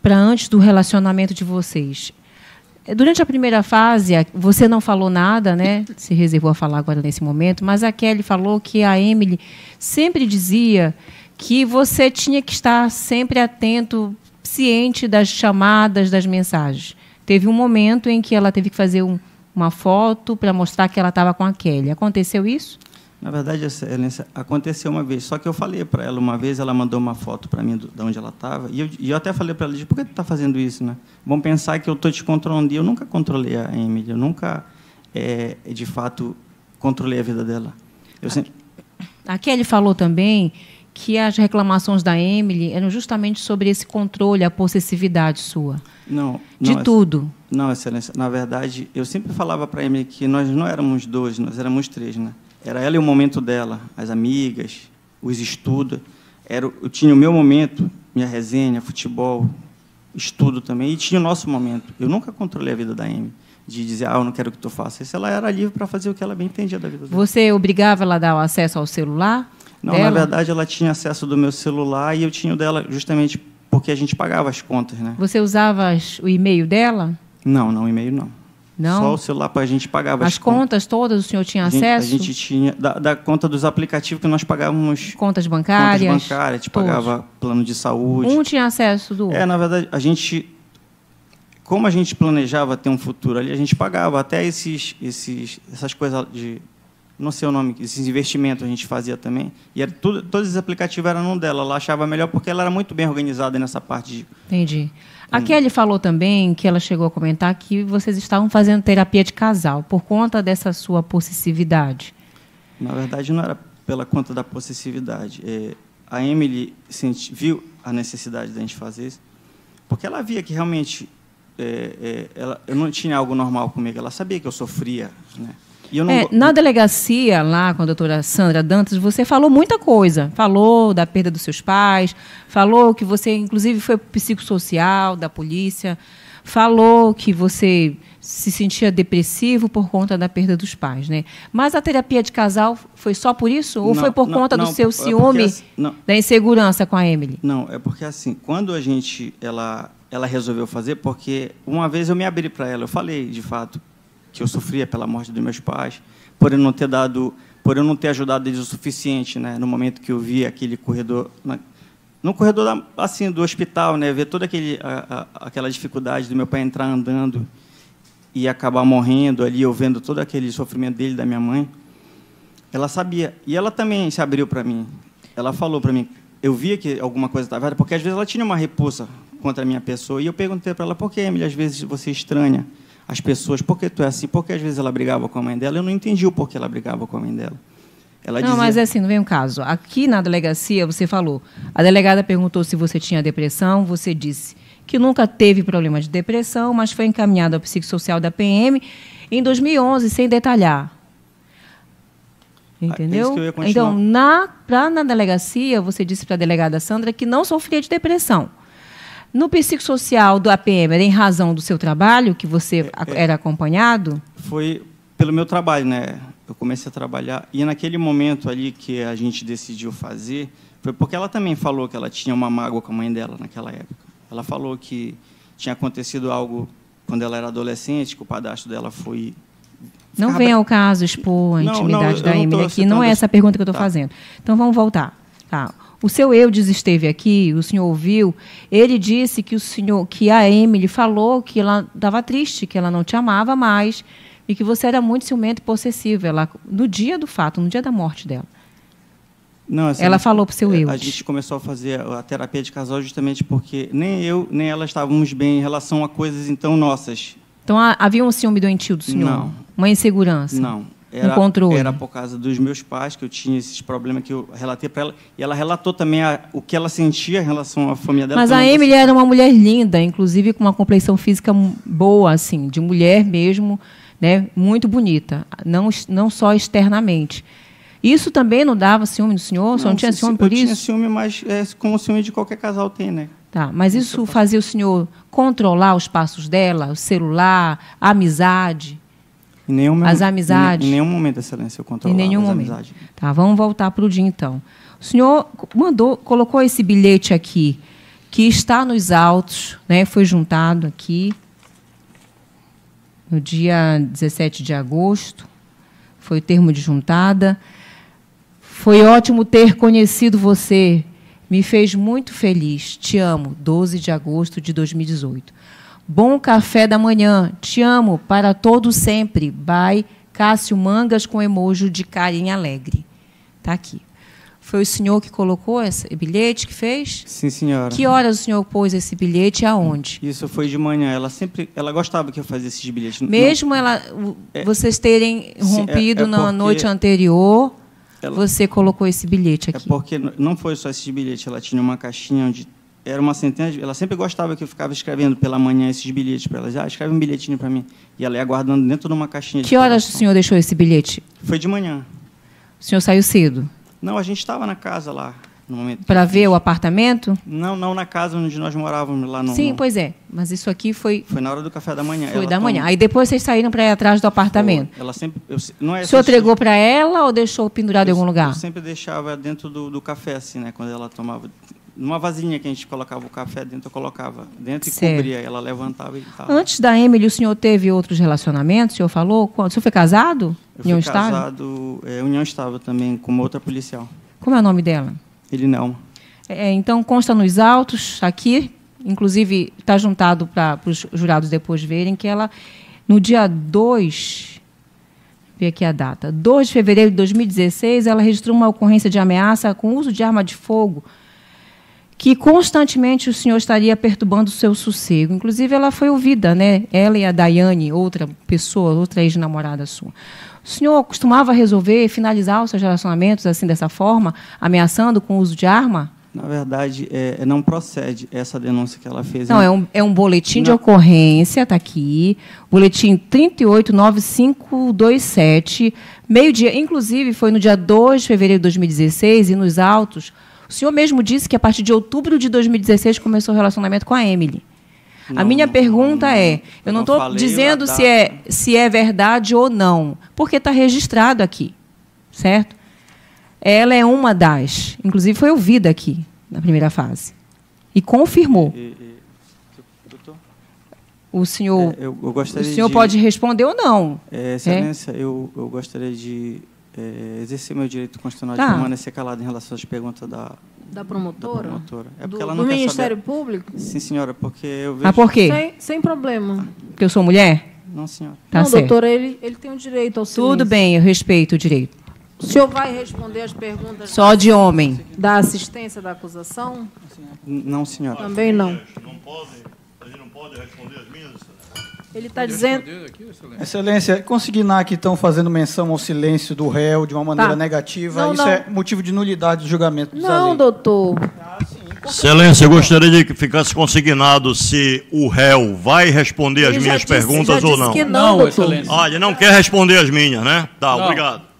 para antes do relacionamento de vocês. Durante a primeira fase, você não falou nada, né? Se reservou a falar agora nesse momento, mas a Kelly falou que a Emily sempre dizia que você tinha que estar sempre atento, ciente das chamadas, das mensagens. Teve um momento em que ela teve que fazer uma foto para mostrar que ela estava com a Kelly. Aconteceu isso? Na verdade, excelência, aconteceu uma vez. Só que eu falei para ela uma vez, ela mandou uma foto para mim de onde ela estava, e eu até falei para ela, por que tu está fazendo isso, né? Vão pensar que eu estou te controlando. E eu nunca controlei a Emily, eu nunca, de fato, controlei a vida dela. A Kelly falou também que as reclamações da Emily eram justamente sobre esse controle, a possessividade sua. Não, tudo. Não, excelência. Na verdade, eu sempre falava para a Emily que nós não éramos dois, nós éramos três, né? Era ela e o momento dela, as amigas, os estudos. Eu tinha o meu momento, minha resenha, futebol, estudo também, e tinha o nosso momento. Eu nunca controlei a vida da Emily, de dizer, eu não quero que tu faça isso. Ela era livre para fazer o que ela bem entendia da vida dela. Você obrigava ela a dar o acesso ao celular? Não, dela? Na verdade, ela tinha acesso do meu celular e eu tinha o dela justamente porque a gente pagava as contas, né? Você usava o e-mail dela? Não, e-mail não. Não? Só o celular para a gente pagava as contas todas o senhor tinha acesso? A gente tinha, da conta dos aplicativos que nós pagávamos... Contas bancárias? Contas bancárias, a gente pagava plano de saúde. Um tinha acesso do outro? Na verdade, como a gente planejava ter um futuro ali, a gente pagava até essas coisas de... Não sei o nome, esses investimentos a gente fazia também. E todos os aplicativos eram no dela. Ela achava melhor porque ela era muito bem organizada nessa parte de... Entendi. A Kelly falou também, que ela chegou a comentar, que vocês estavam fazendo terapia de casal por conta dessa sua possessividade. Na verdade, não era pela conta da possessividade. A Emily viu a necessidade da gente fazer isso, porque ela via que realmente eu não tinha algo normal comigo. Ela sabia que eu sofria, né? Na delegacia, lá com a doutora Sandra Dantas, você falou muita coisa. Falou da perda dos seus pais, falou que você, inclusive, foi psicossocial da polícia, falou que você se sentia depressivo por conta da perda dos pais, né? Mas a terapia de casal foi só por isso? Ou foi por conta do seu ciúme, da insegurança com a Emily? Não, é porque assim, quando ela resolveu fazer, porque uma vez eu me abri para ela, eu falei, de fato, que eu sofria pela morte dos meus pais, por eu não ter ajudado eles o suficiente, né? No momento que eu vi aquele corredor, no corredor assim do hospital, né? Ver toda aquela dificuldade do meu pai entrar andando e acabar morrendo ali, eu vendo todo aquele sofrimento dele, da minha mãe. Ela sabia, e ela também se abriu para mim. Ela falou para mim, eu via que alguma coisa estava errada, porque às vezes ela tinha uma repulsa contra a minha pessoa, e eu perguntei para ela, por que, Emily, às vezes você estranha as pessoas, por que tu é assim? Porque às vezes ela brigava com a mãe dela, eu não entendi o porquê ela brigava com a mãe dela. Ela não, mas é assim, não vem um caso. Aqui na delegacia, você falou, a delegada perguntou se você tinha depressão, você disse que nunca teve problema de depressão, mas foi encaminhado ao psicossocial da PM em 2011, sem detalhar. Entendeu? É isso que eu ia continuar. Então, na delegacia, você disse para a delegada Sandra que não sofria de depressão. No psicossocial da PM, era em razão do seu trabalho, que você era acompanhado? Foi pelo meu trabalho, né? Eu comecei a trabalhar, e naquele momento ali que a gente decidiu fazer, foi porque ela também falou que ela tinha uma mágoa com a mãe dela naquela época. Ela falou que tinha acontecido algo quando ela era adolescente, que o padrasto dela foi... Não vem ao caso expor a intimidade da Emily aqui, não é essa a pergunta que eu estou fazendo. Então, vamos voltar. Tá. O seu Eudes esteve aqui, o senhor ouviu, ele disse que a Emily falou que ela estava triste, que ela não te amava mais, e que você era muito ciumento e possessivo, no dia do fato, no dia da morte dela. Não, assim, ela falou para o seu Eudes. A gente começou a fazer a terapia de casal justamente porque nem eu, nem ela estávamos bem em relação a coisas, então, nossas. Então, havia um ciúme doentio do senhor? Não. Uma insegurança? Não. Um controle? Era por causa dos meus pais, que eu tinha esses problemas que eu relatei para ela. E ela relatou também o que ela sentia em relação à família dela. Mas a Emily era uma mulher linda, inclusive com uma complexão física boa, assim, de mulher mesmo, né, muito bonita, não só externamente. Isso também não dava ciúme no senhor? O senhor não tinha ciúme por isso? Eu tinha ciúme, mas como o ciúme de qualquer casal tem, né? Tá, mas isso fazia o senhor controlar os passos dela, o celular, a amizade? As amizades? Em nenhum momento, Excelência, eu controlava as amizades. Momento. Tá, vamos voltar para o dia, então. O senhor colocou esse bilhete aqui, que está nos autos, né, foi juntado aqui, no dia 17 de agosto, foi o termo de juntada. Foi ótimo ter conhecido você. Me fez muito feliz. Te amo. 12 de agosto de 2018. Bom café da manhã. Te amo para todo sempre. By Cássio Mangas com emoji de carinha alegre. Está aqui. Foi o senhor que colocou esse bilhete, que fez? Sim, senhora. Que horas o senhor pôs esse bilhete e aonde? Isso foi de manhã. Ela gostava que eu fazia esses bilhetes. Mesmo vocês terem rompido na noite anterior... Você colocou esse bilhete aqui. É porque não foi só esse bilhete, ela tinha uma caixinha onde era uma centena ela sempre gostava que eu ficava escrevendo pela manhã esses bilhetes para ela. Escreve um bilhetinho para mim. E ela ia guardando dentro de uma caixinha. Que horas o senhor deixou esse bilhete? Foi de manhã. O senhor saiu cedo? Não, a gente estava na casa lá. Para ver o apartamento? Não na casa onde nós morávamos lá no... Sim, pois é. Mas isso aqui foi... Foi na hora do café da manhã. Foi da manhã. Aí depois vocês saíram para ir atrás do apartamento. Ela sempre... O senhor entregou para ela ou deixou pendurado em algum lugar? Eu sempre deixava dentro do café, assim, né? Quando ela tomava... Numa vasilhinha que a gente colocava o café dentro, eu colocava dentro e cobria. Ela levantava e tal. Antes da Emily, o senhor teve outros relacionamentos? O senhor falou? O senhor foi casado? Eu fui casado, União Estável também, com uma outra policial. Como é o nome dela? Elinelma. Então, consta nos autos, aqui, inclusive está juntado para os jurados depois verem, que ela, no dia 2, ver aqui a data, 2 de fevereiro de 2016, ela registrou uma ocorrência de ameaça com uso de arma de fogo, que constantemente o senhor estaria perturbando o seu sossego. Inclusive, ela foi ouvida, né? Ela e a Daiane, outra pessoa, outra ex-namorada sua. O senhor costumava resolver, finalizar os seus relacionamentos assim, dessa forma, ameaçando com o uso de arma? Na verdade, não procede essa denúncia que ela fez. Não, é um boletim de ocorrência, está aqui, boletim 389527, meio-dia. Inclusive, foi no dia 2 de fevereiro de 2016, e nos autos, o senhor mesmo disse que, a partir de outubro de 2016, começou o relacionamento com a Emily. A minha pergunta é, eu não estou dizendo se é verdade ou não, porque está registrado aqui, certo? Ela é uma das, inclusive foi ouvida aqui, na primeira fase, e confirmou. Doutor? O senhor, eu gostaria o senhor pode responder ou não. Excelência, eu gostaria de exercer meu direito constitucional de permanecer calado em relação às perguntas da promotora. É porque ela não do quer Ministério saber. Público? Sim, senhora, porque eu vejo... Por quê? Sem problema. Porque eu sou mulher? Não, senhora. Tá não, certo. doutora, ele tem o direito ao silêncio. Tudo bem, eu respeito o direito. O senhor vai responder as perguntas só de homem da assistência da acusação? Não, senhora. Também não. A gente não pode responder as minhas? Ele está dizendo... Excelência, consignar que estão fazendo menção ao silêncio do réu de uma maneira negativa, isso é motivo de nulidade do julgamento dos Não, doutor. Excelência, eu gostaria de que ficasse consignado se o réu vai responder as minhas perguntas ou não. Que não, Excelência. Ele não quer responder as minhas, né? Tá, obrigado.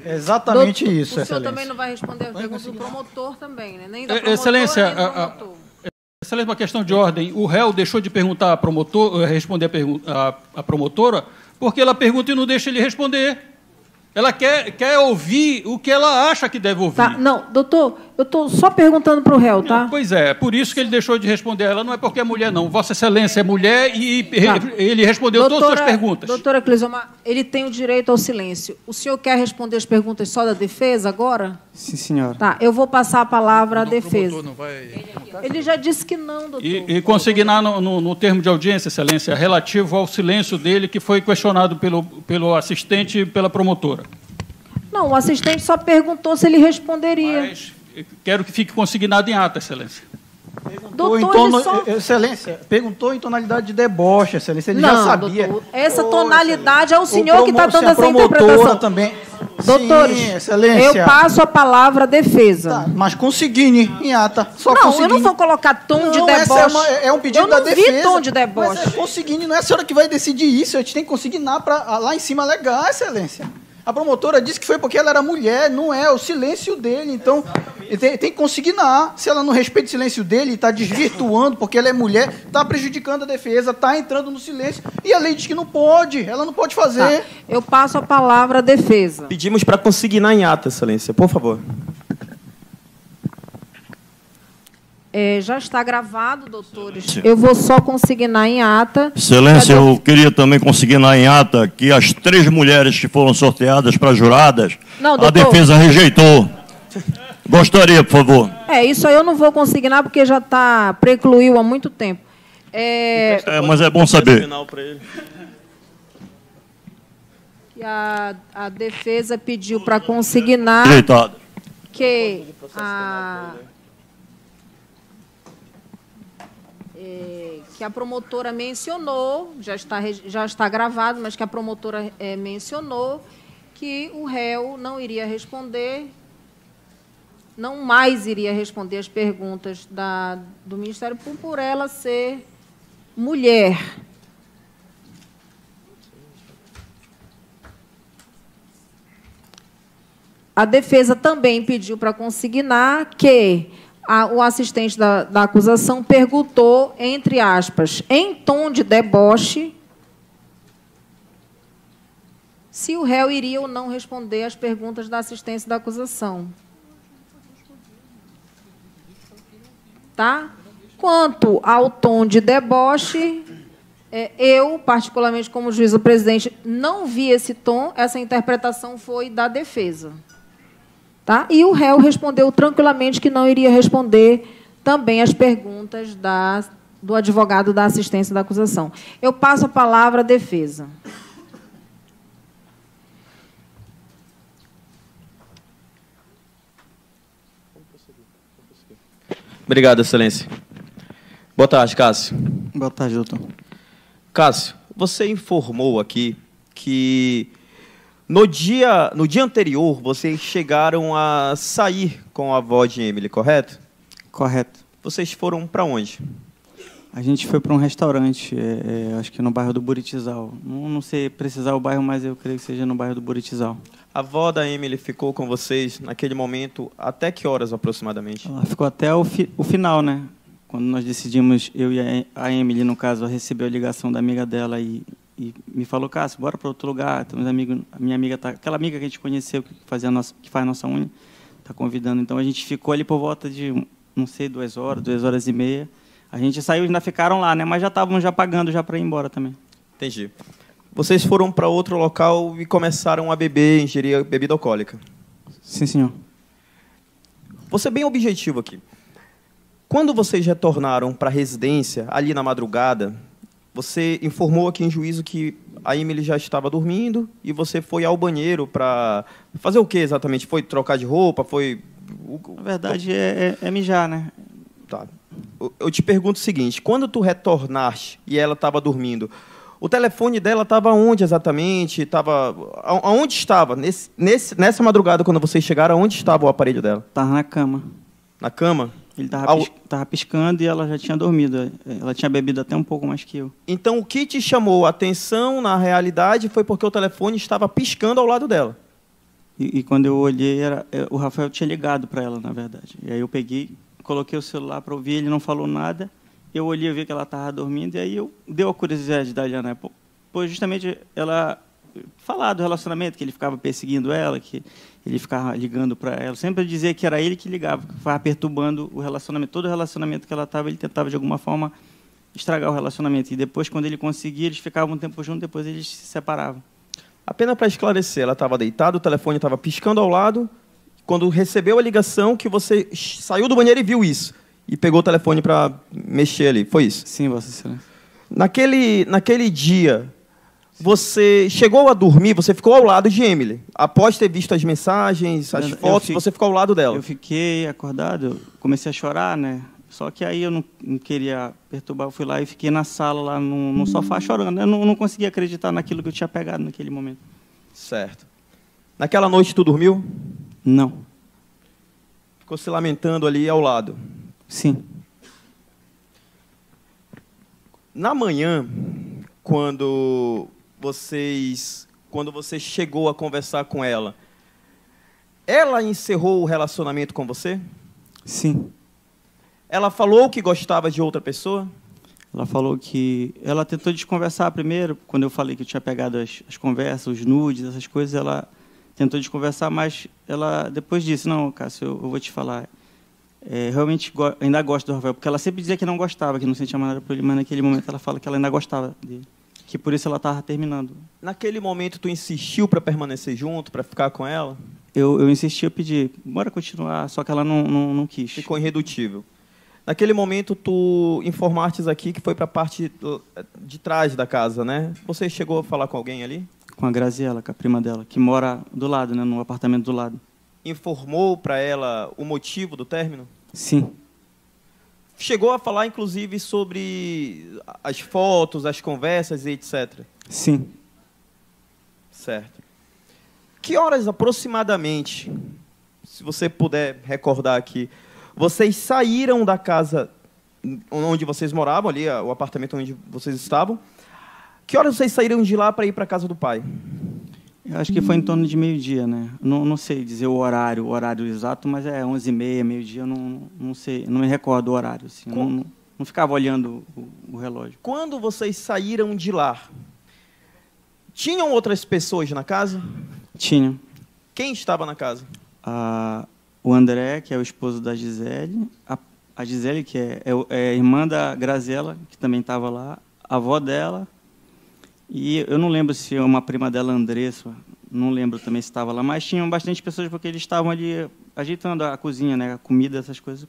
É exatamente doutor, isso, o senhor Excelência. também não vai responder as perguntas do promotor também, né? Nem da promotora, Excelência, nem do promotor. Excelência, uma questão de ordem. O réu deixou de perguntar a responder a promotora porque ela pergunta e não deixa ele responder. Ela quer ouvir o que ela acha que deve ouvir. Tá, não, doutor, eu estou só perguntando para o réu, tá? Pois é, por isso que ele deixou de responder. Ela não é porque é mulher, não. Vossa Excelência é mulher e ele respondeu todas as suas perguntas. Doutora Cleisomar, ele tem o direito ao silêncio. O senhor quer responder as perguntas só da defesa agora? Sim, senhora. Tá, eu vou passar a palavra à defesa. Não vai... Ele já disse que não, doutor. E consignar no termo de audiência, Excelência, relativo ao silêncio dele, que foi questionado pelo assistente e pela promotora. Não, o assistente só perguntou se ele responderia. Mas quero que fique consignado em ata, Excelência. Excelência, perguntou em tonalidade de deboche, Excelência, ele não, já sabia. Doutor, essa tonalidade é o senhor que está dando essa interpretação. Também. Doutores, sim, Excelência. Eu passo a palavra à defesa. Tá, mas consigne em ata. Só não, consigne. Eu não vou colocar tom de deboche. É um pedido da defesa. Eu não vi tom de deboche. Mas consigne, não é a senhora que vai decidir isso, a gente tem que consignar para lá em cima alegar, Excelência. A promotora disse que foi porque ela era mulher, não é o silêncio dele. Então, tem que consignar. Se ela não respeita o silêncio dele, está desvirtuando porque ela é mulher, está prejudicando a defesa, está entrando no silêncio. E a lei diz que não pode, ela não pode fazer. Tá. Eu passo a palavra à defesa. Pedimos para consignar em ata, Excelência, por favor. Já está gravado, doutores. Eu vou só consignar em ata. Excelência, eu queria também consignar em ata que as 3 mulheres que foram sorteadas para juradas, a defesa rejeitou. Gostaria, por favor. Isso aí eu não vou consignar porque já está precluiu há muito tempo. Mas é bom saber. E a defesa pediu para consignar Rejeitado. que a promotora mencionou, já está gravado, mas que a promotora mencionou que o réu não iria responder, não mais iria responder as perguntas do Ministério Público por ela ser mulher. A defesa também pediu para consignar que o assistente da acusação perguntou, entre aspas, em tom de deboche, se o réu iria ou não responder às perguntas da assistência da acusação. Tá? Quanto ao tom de deboche, eu, particularmente como juíza presidente, não vi esse tom, essa interpretação foi da defesa. Tá? E o réu respondeu tranquilamente que não iria responder também as perguntas do advogado da assistência da acusação. Eu passo a palavra à defesa. Obrigado, Excelência. Boa tarde, Cássio. Boa tarde, doutor. Cássio, você informou aqui que no dia anterior, vocês chegaram a sair com a avó de Emily, correto? Correto. Vocês foram para onde? A gente foi para um restaurante, acho que no bairro do Buritizal. Não sei precisar o bairro, mas eu creio que seja no bairro do Buritizal. A avó da Emily ficou com vocês naquele momento até que horas aproximadamente? Ela ficou até o final, né? quando nós decidimos, eu e a Emily, no caso, recebeu a ligação da amiga dela e me falou, Cássio, bora para outro lugar, temos amigos, a minha amiga tá, aquela amiga que a gente conheceu, que faz a nossa unha, está convidando. Então, a gente ficou ali por volta de, não sei, 2 horas e meia. A gente saiu e ainda ficaram lá, né? Mas já estavam já pagando já para ir embora também. Entendi. Vocês foram para outro local e começaram a beber, ingerir bebida alcoólica. Sim, senhor. Vou ser bem objetivo aqui. Quando vocês retornaram para a residência, ali na madrugada, você informou aqui em juízo que a Emily já estava dormindo e você foi ao banheiro para fazer o que exatamente? Foi trocar de roupa? Foi... Na verdade, é mijar, né? Tá. Eu te pergunto o seguinte, quando tu retornaste e ela estava dormindo, o telefone dela estava onde exatamente? Aonde estava? Nessa madrugada, quando vocês chegaram, onde estava o aparelho dela? Estava na cama. Na cama? Ele estava piscando e ela já tinha dormido. Ela tinha bebido até um pouco mais que eu. Então, o que te chamou a atenção, na realidade, foi porque o telefone estava piscando ao lado dela? E quando eu olhei, o Rafael tinha ligado para ela, na verdade. E aí eu peguei, coloquei o celular para ouvir, ele não falou nada. Eu olhei e vi que ela estava dormindo, e aí deu a curiosidade da Eliana. Pô, justamente ela falar do relacionamento, que ele ficava perseguindo ela, que ele ficava ligando para ela. Sempre dizia que era ele que ligava, que ficava perturbando o relacionamento. Todo o relacionamento que ela estava, ele tentava, de alguma forma, estragar o relacionamento. E depois, quando ele conseguia, eles ficavam um tempo juntos, depois eles se separavam. Apenas para esclarecer, ela estava deitada, o telefone estava piscando ao lado. Quando recebeu a ligação, que você saiu do banheiro e viu isso. E pegou o telefone para mexer ali. Foi isso? Sim, Vossa Excelência. Naquele dia, você chegou a dormir, você ficou ao lado de Emily. Após ter visto as mensagens, as fotos, você ficou ao lado dela. Eu fiquei acordado, comecei a chorar, né? Só que aí eu não queria perturbar, eu fui lá e fiquei na sala, lá no sofá, chorando. Eu não conseguia acreditar naquilo que eu tinha pegado naquele momento. Certo. Naquela noite, tu dormiu? Não. Ficou se lamentando ali ao lado? Sim. Na manhã, quando você chegou a conversar com ela encerrou o relacionamento com você? Sim. Ela falou que gostava de outra pessoa? Ela falou que... Ela tentou desconversar primeiro, quando eu falei que eu tinha pegado as conversas, os nudes, essas coisas, ela tentou desconversar, mas ela depois disse, não, Cássio, eu vou te falar, realmente ainda gosto do Rafael, porque ela sempre dizia que não gostava, que não sentia mais nada por ele, mas naquele momento ela fala que ela ainda gostava dele, que por isso ela estava terminando. Naquele momento, tu insistiu para permanecer junto, para ficar com ela? Eu insisti, eu pedi, bora continuar, só que ela não quis. Ficou irredutível. Naquele momento, tu informaste aqui que foi para a parte de trás da casa, né? Você chegou a falar com alguém ali? Com a Graziela, com a prima dela, que mora do lado, né, no apartamento do lado. Informou para ela o motivo do término? Sim. Chegou a falar, inclusive, sobre as fotos, as conversas e etc? Sim. Certo. Que horas aproximadamente, se você puder recordar aqui, vocês saíram da casa onde vocês moravam, ali, o apartamento onde vocês estavam? Que horas vocês saíram de lá para ir para a casa do pai? Eu acho que foi em torno de meio-dia, né? Não sei dizer o horário exato, mas 11h30, meio-dia, eu não sei, não me recordo o horário. Assim, não ficava olhando o relógio. Quando vocês saíram de lá, tinham outras pessoas na casa? Tinham. Quem estava na casa? O André, que é o esposo da Gisele, a Gisele, que é irmã da Graziela, que também estava lá, a avó dela, e eu não lembro se uma prima dela, Andressa, não lembro também se estava lá, mas tinham bastante pessoas porque eles estavam ali ajeitando a cozinha, né, a comida, essas coisas.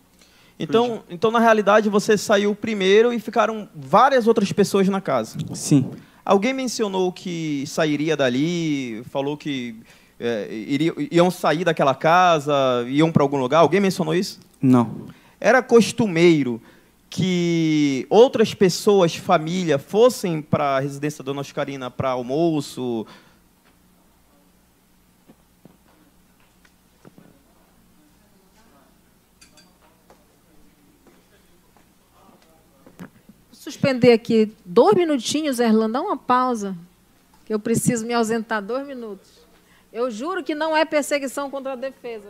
Então, na realidade, você saiu primeiro e ficaram várias outras pessoas na casa? Sim. Alguém mencionou que sairia dali, falou que iam sair daquela casa, iam para algum lugar? Alguém mencionou isso? Não. Era costumeiro que outras pessoas, família, fossem para a residência da Dona Oscarina para almoço? Vou suspender aqui 2 minutinhos, Erlan, dá uma pausa, que eu preciso me ausentar 2 minutos. Eu juro que não é perseguição contra a defesa.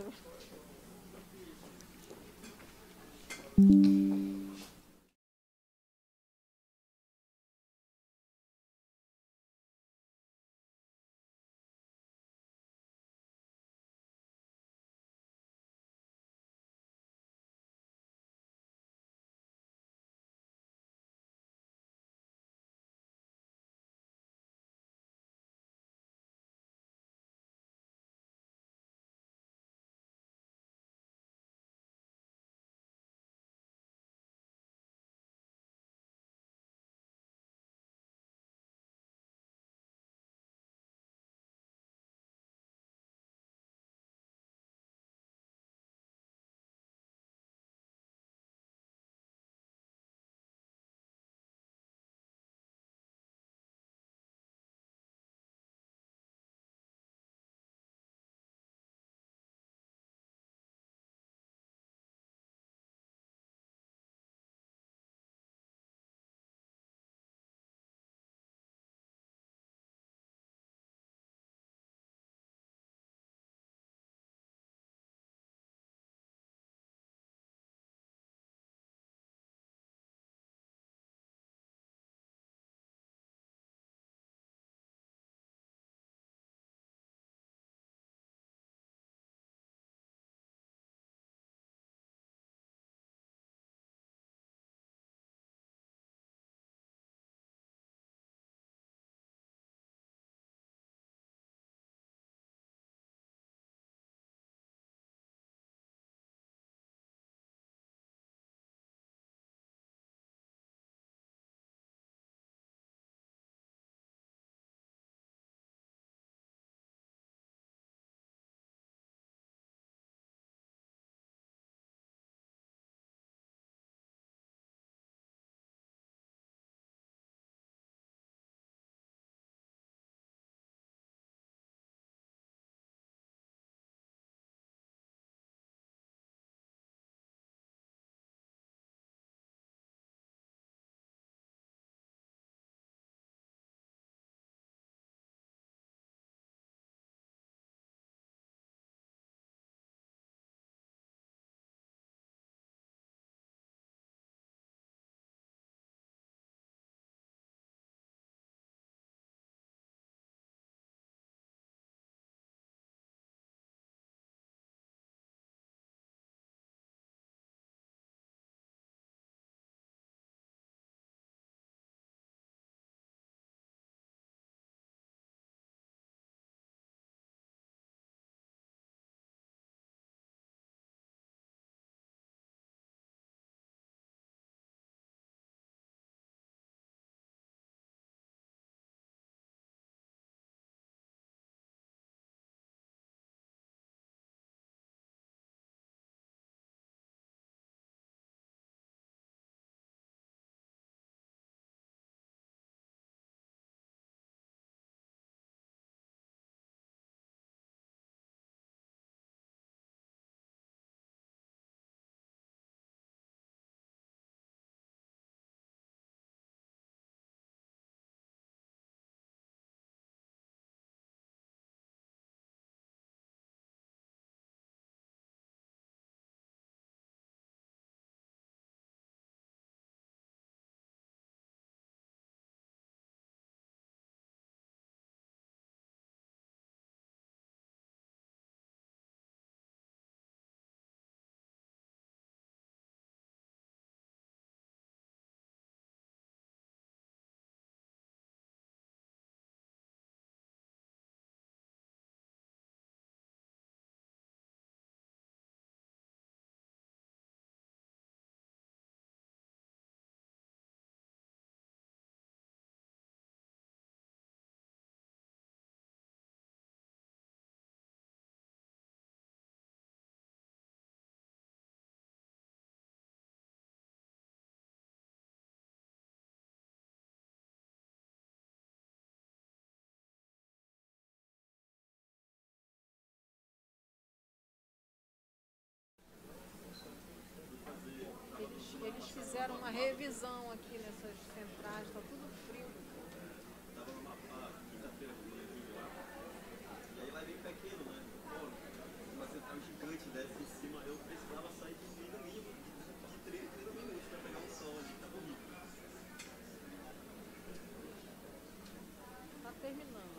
fizeram uma revisão aqui nessas centrais, está tudo frio. Estava no mapa quinta-feira com o e aí lá é bem pequeno, né? Uma central gigante dessa em cima, eu precisava sair de no mínimo de 30 minutos para pegar um sol ali, estava horrível. Está terminando.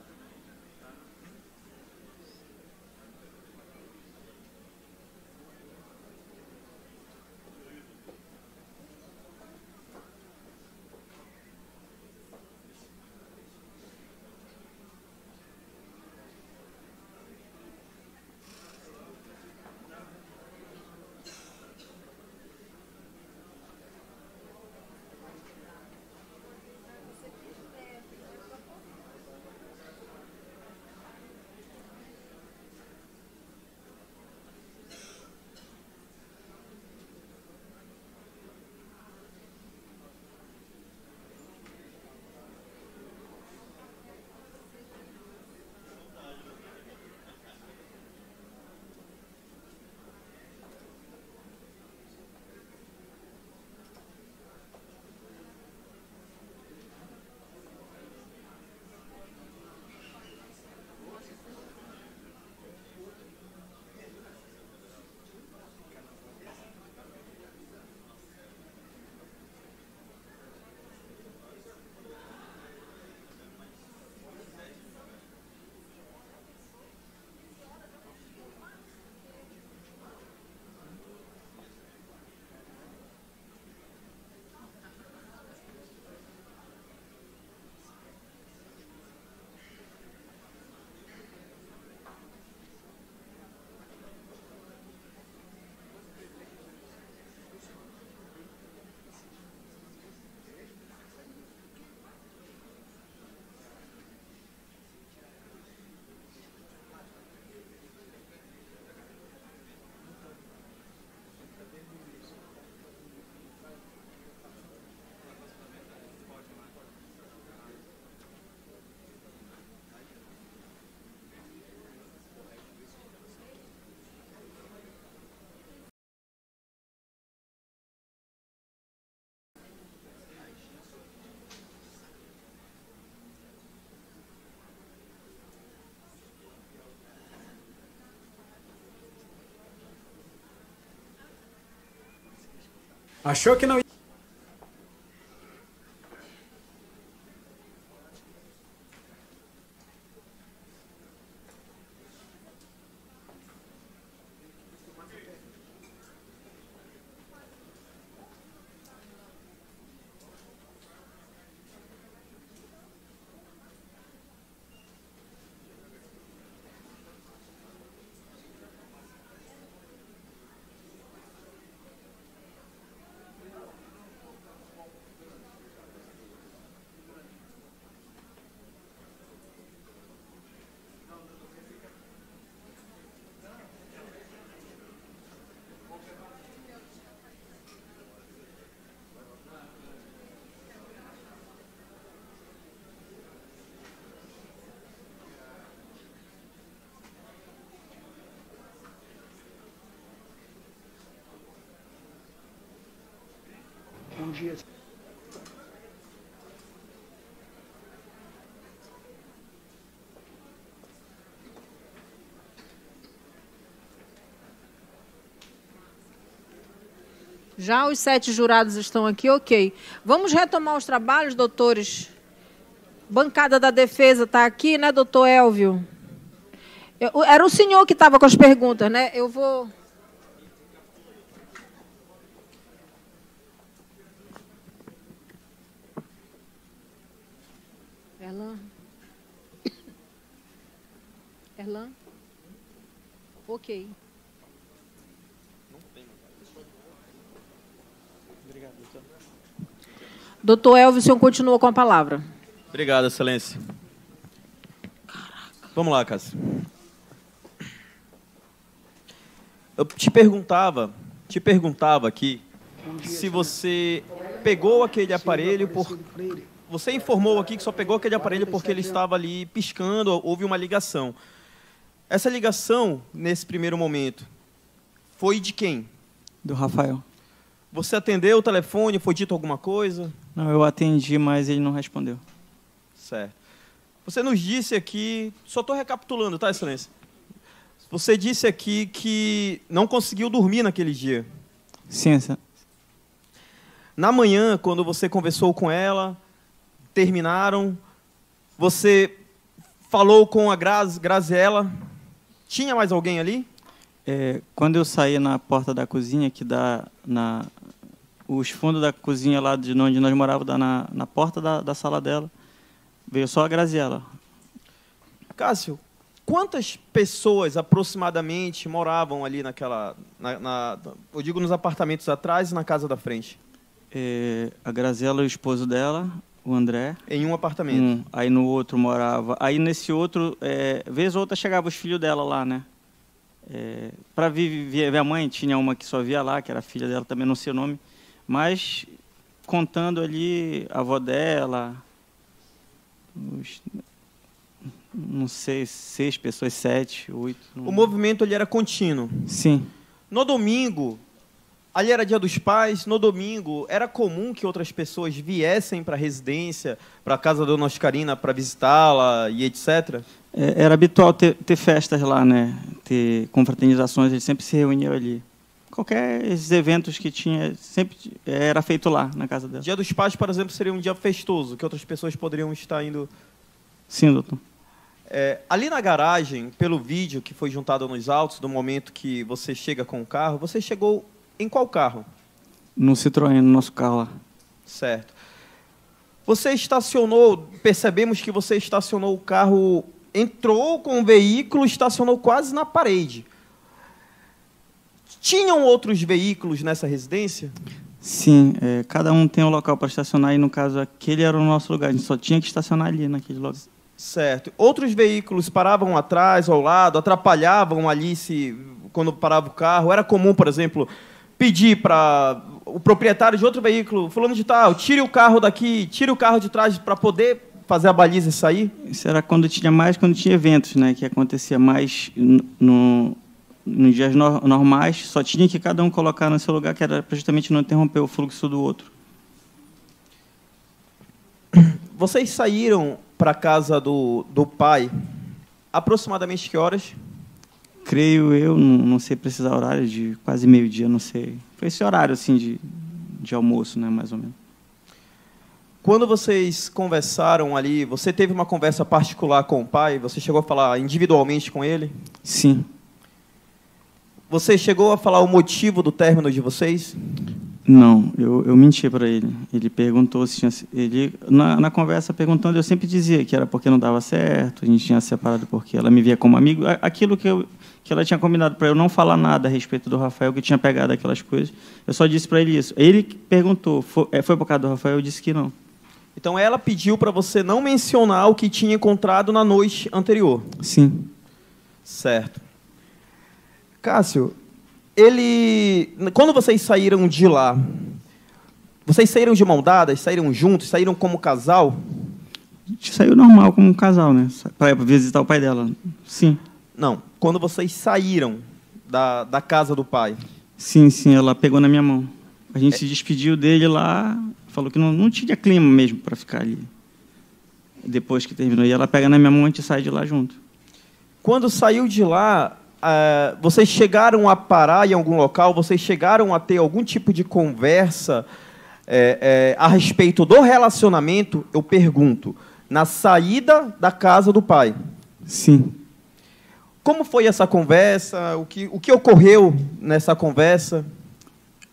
Achou que não ia. Bom dia. Já os 7 jurados estão aqui, ok. Vamos retomar os trabalhos, doutores. Bancada da defesa está aqui, né, doutor Elvio? Era o senhor que estava com as perguntas, né? Eu vou... Erlan? Ok. Obrigado, doutor. Doutor Elvio, o senhor continua com a palavra. Obrigado, excelência. Caraca. Vamos lá, Cássio. Eu te perguntava aqui se você pegou aquele aparelho por... Você informou aqui que só pegou aquele aparelho porque ele estava ali piscando, houve uma ligação. Essa ligação, nesse primeiro momento, foi de quem? Do Rafael. Você atendeu o telefone, foi dito alguma coisa? Não, eu atendi, mas ele não respondeu. Certo. Você nos disse aqui, só estou recapitulando, tá, Excelência? Você disse aqui que não conseguiu dormir naquele dia. Sim, Excelência. Na manhã, quando você conversou com ela, terminaram, você falou com a Graziela. Tinha mais alguém ali? Quando eu saí na porta da cozinha, que dá os fundos da cozinha lá de onde nós morávamos, dá na porta da sala dela, veio só a Graziela. Cássio, quantas pessoas aproximadamente moravam ali naquela... eu digo nos apartamentos atrás e na casa da frente? A Graziela e o esposo dela, o André. Em um apartamento? Aí no outro morava... Aí nesse outro, vez ou outra, chegavam os filhos dela lá, né? Para ver a mãe, tinha uma que só via lá, que era filha dela, também não sei o nome. Mas, contando ali, a avó dela... não sei, 6 pessoas, 7, 8... O movimento ali era contínuo? Sim. No domingo... Ali era dia dos pais, no domingo era comum que outras pessoas viessem para a residência, para a casa da dona Oscarina, para visitá-la e etc? Era habitual ter festas lá, né? Ter confraternizações, eles sempre se reuniam ali. Qualquer eventos que tinha, sempre era feito lá, na casa dela. Dia dos pais, por exemplo, seria um dia festoso, que outras pessoas poderiam estar indo... Sim, doutor. Ali na garagem, pelo vídeo que foi juntado nos autos, do momento que você chega com o carro, você chegou... Em qual carro? No Citroën, no nosso carro lá. Certo. Você estacionou, percebemos que você estacionou o carro, entrou com o veículo, estacionou quase na parede. Tinham outros veículos nessa residência? Sim, cada um tem um local para estacionar, e no caso aquele era o nosso lugar, a gente só tinha que estacionar ali naquele local. Certo. Outros veículos paravam atrás, ao lado, atrapalhavam ali quando parava o carro? Era comum, por exemplo... pedir para o proprietário de outro veículo, fulano de tal, tire o carro daqui, tire o carro de trás para poder fazer a baliza e sair? Isso era quando tinha eventos, né, que acontecia mais nos dias normais, só tinha que cada um colocar no seu lugar, que era para justamente não interromper o fluxo do outro. Vocês saíram para a casa do pai aproximadamente que horas? Creio eu, não sei precisar horário, de quase meio-dia, não sei. Foi esse horário, assim, de almoço, né, mais ou menos. Quando vocês conversaram ali, você teve uma conversa particular com o pai? Você chegou a falar individualmente com ele? Sim. Você chegou a falar o motivo do término de vocês? Não, eu menti para ele. Ele perguntou se tinha... Na conversa perguntando, eu sempre dizia que era porque não dava certo, a gente tinha separado porque ela me via como amigo. Aquilo que ela tinha combinado para eu não falar nada a respeito do Rafael, que tinha pegado aquelas coisas. Eu só disse para ele isso. Ele perguntou, foi por causa do Rafael? Eu disse que não. Então ela pediu para você não mencionar o que tinha encontrado na noite anterior? Sim. Certo. Cássio, quando vocês saíram de lá, vocês saíram de mão dadas, saíram juntos, saíram como casal? A gente saiu normal, como um casal, né? Para visitar o pai dela. Sim. Não, quando vocês saíram da casa do pai. Sim, ela pegou na minha mão. A gente se despediu dele lá, falou que não tinha clima mesmo para ficar ali. Depois que terminou, e ela pega na minha mão e a gente sai de lá junto. Quando saiu de lá, vocês chegaram a parar em algum local? Vocês chegaram a ter algum tipo de conversa a respeito do relacionamento? Eu pergunto, na saída da casa do pai? Sim. Como foi essa conversa? O que ocorreu nessa conversa?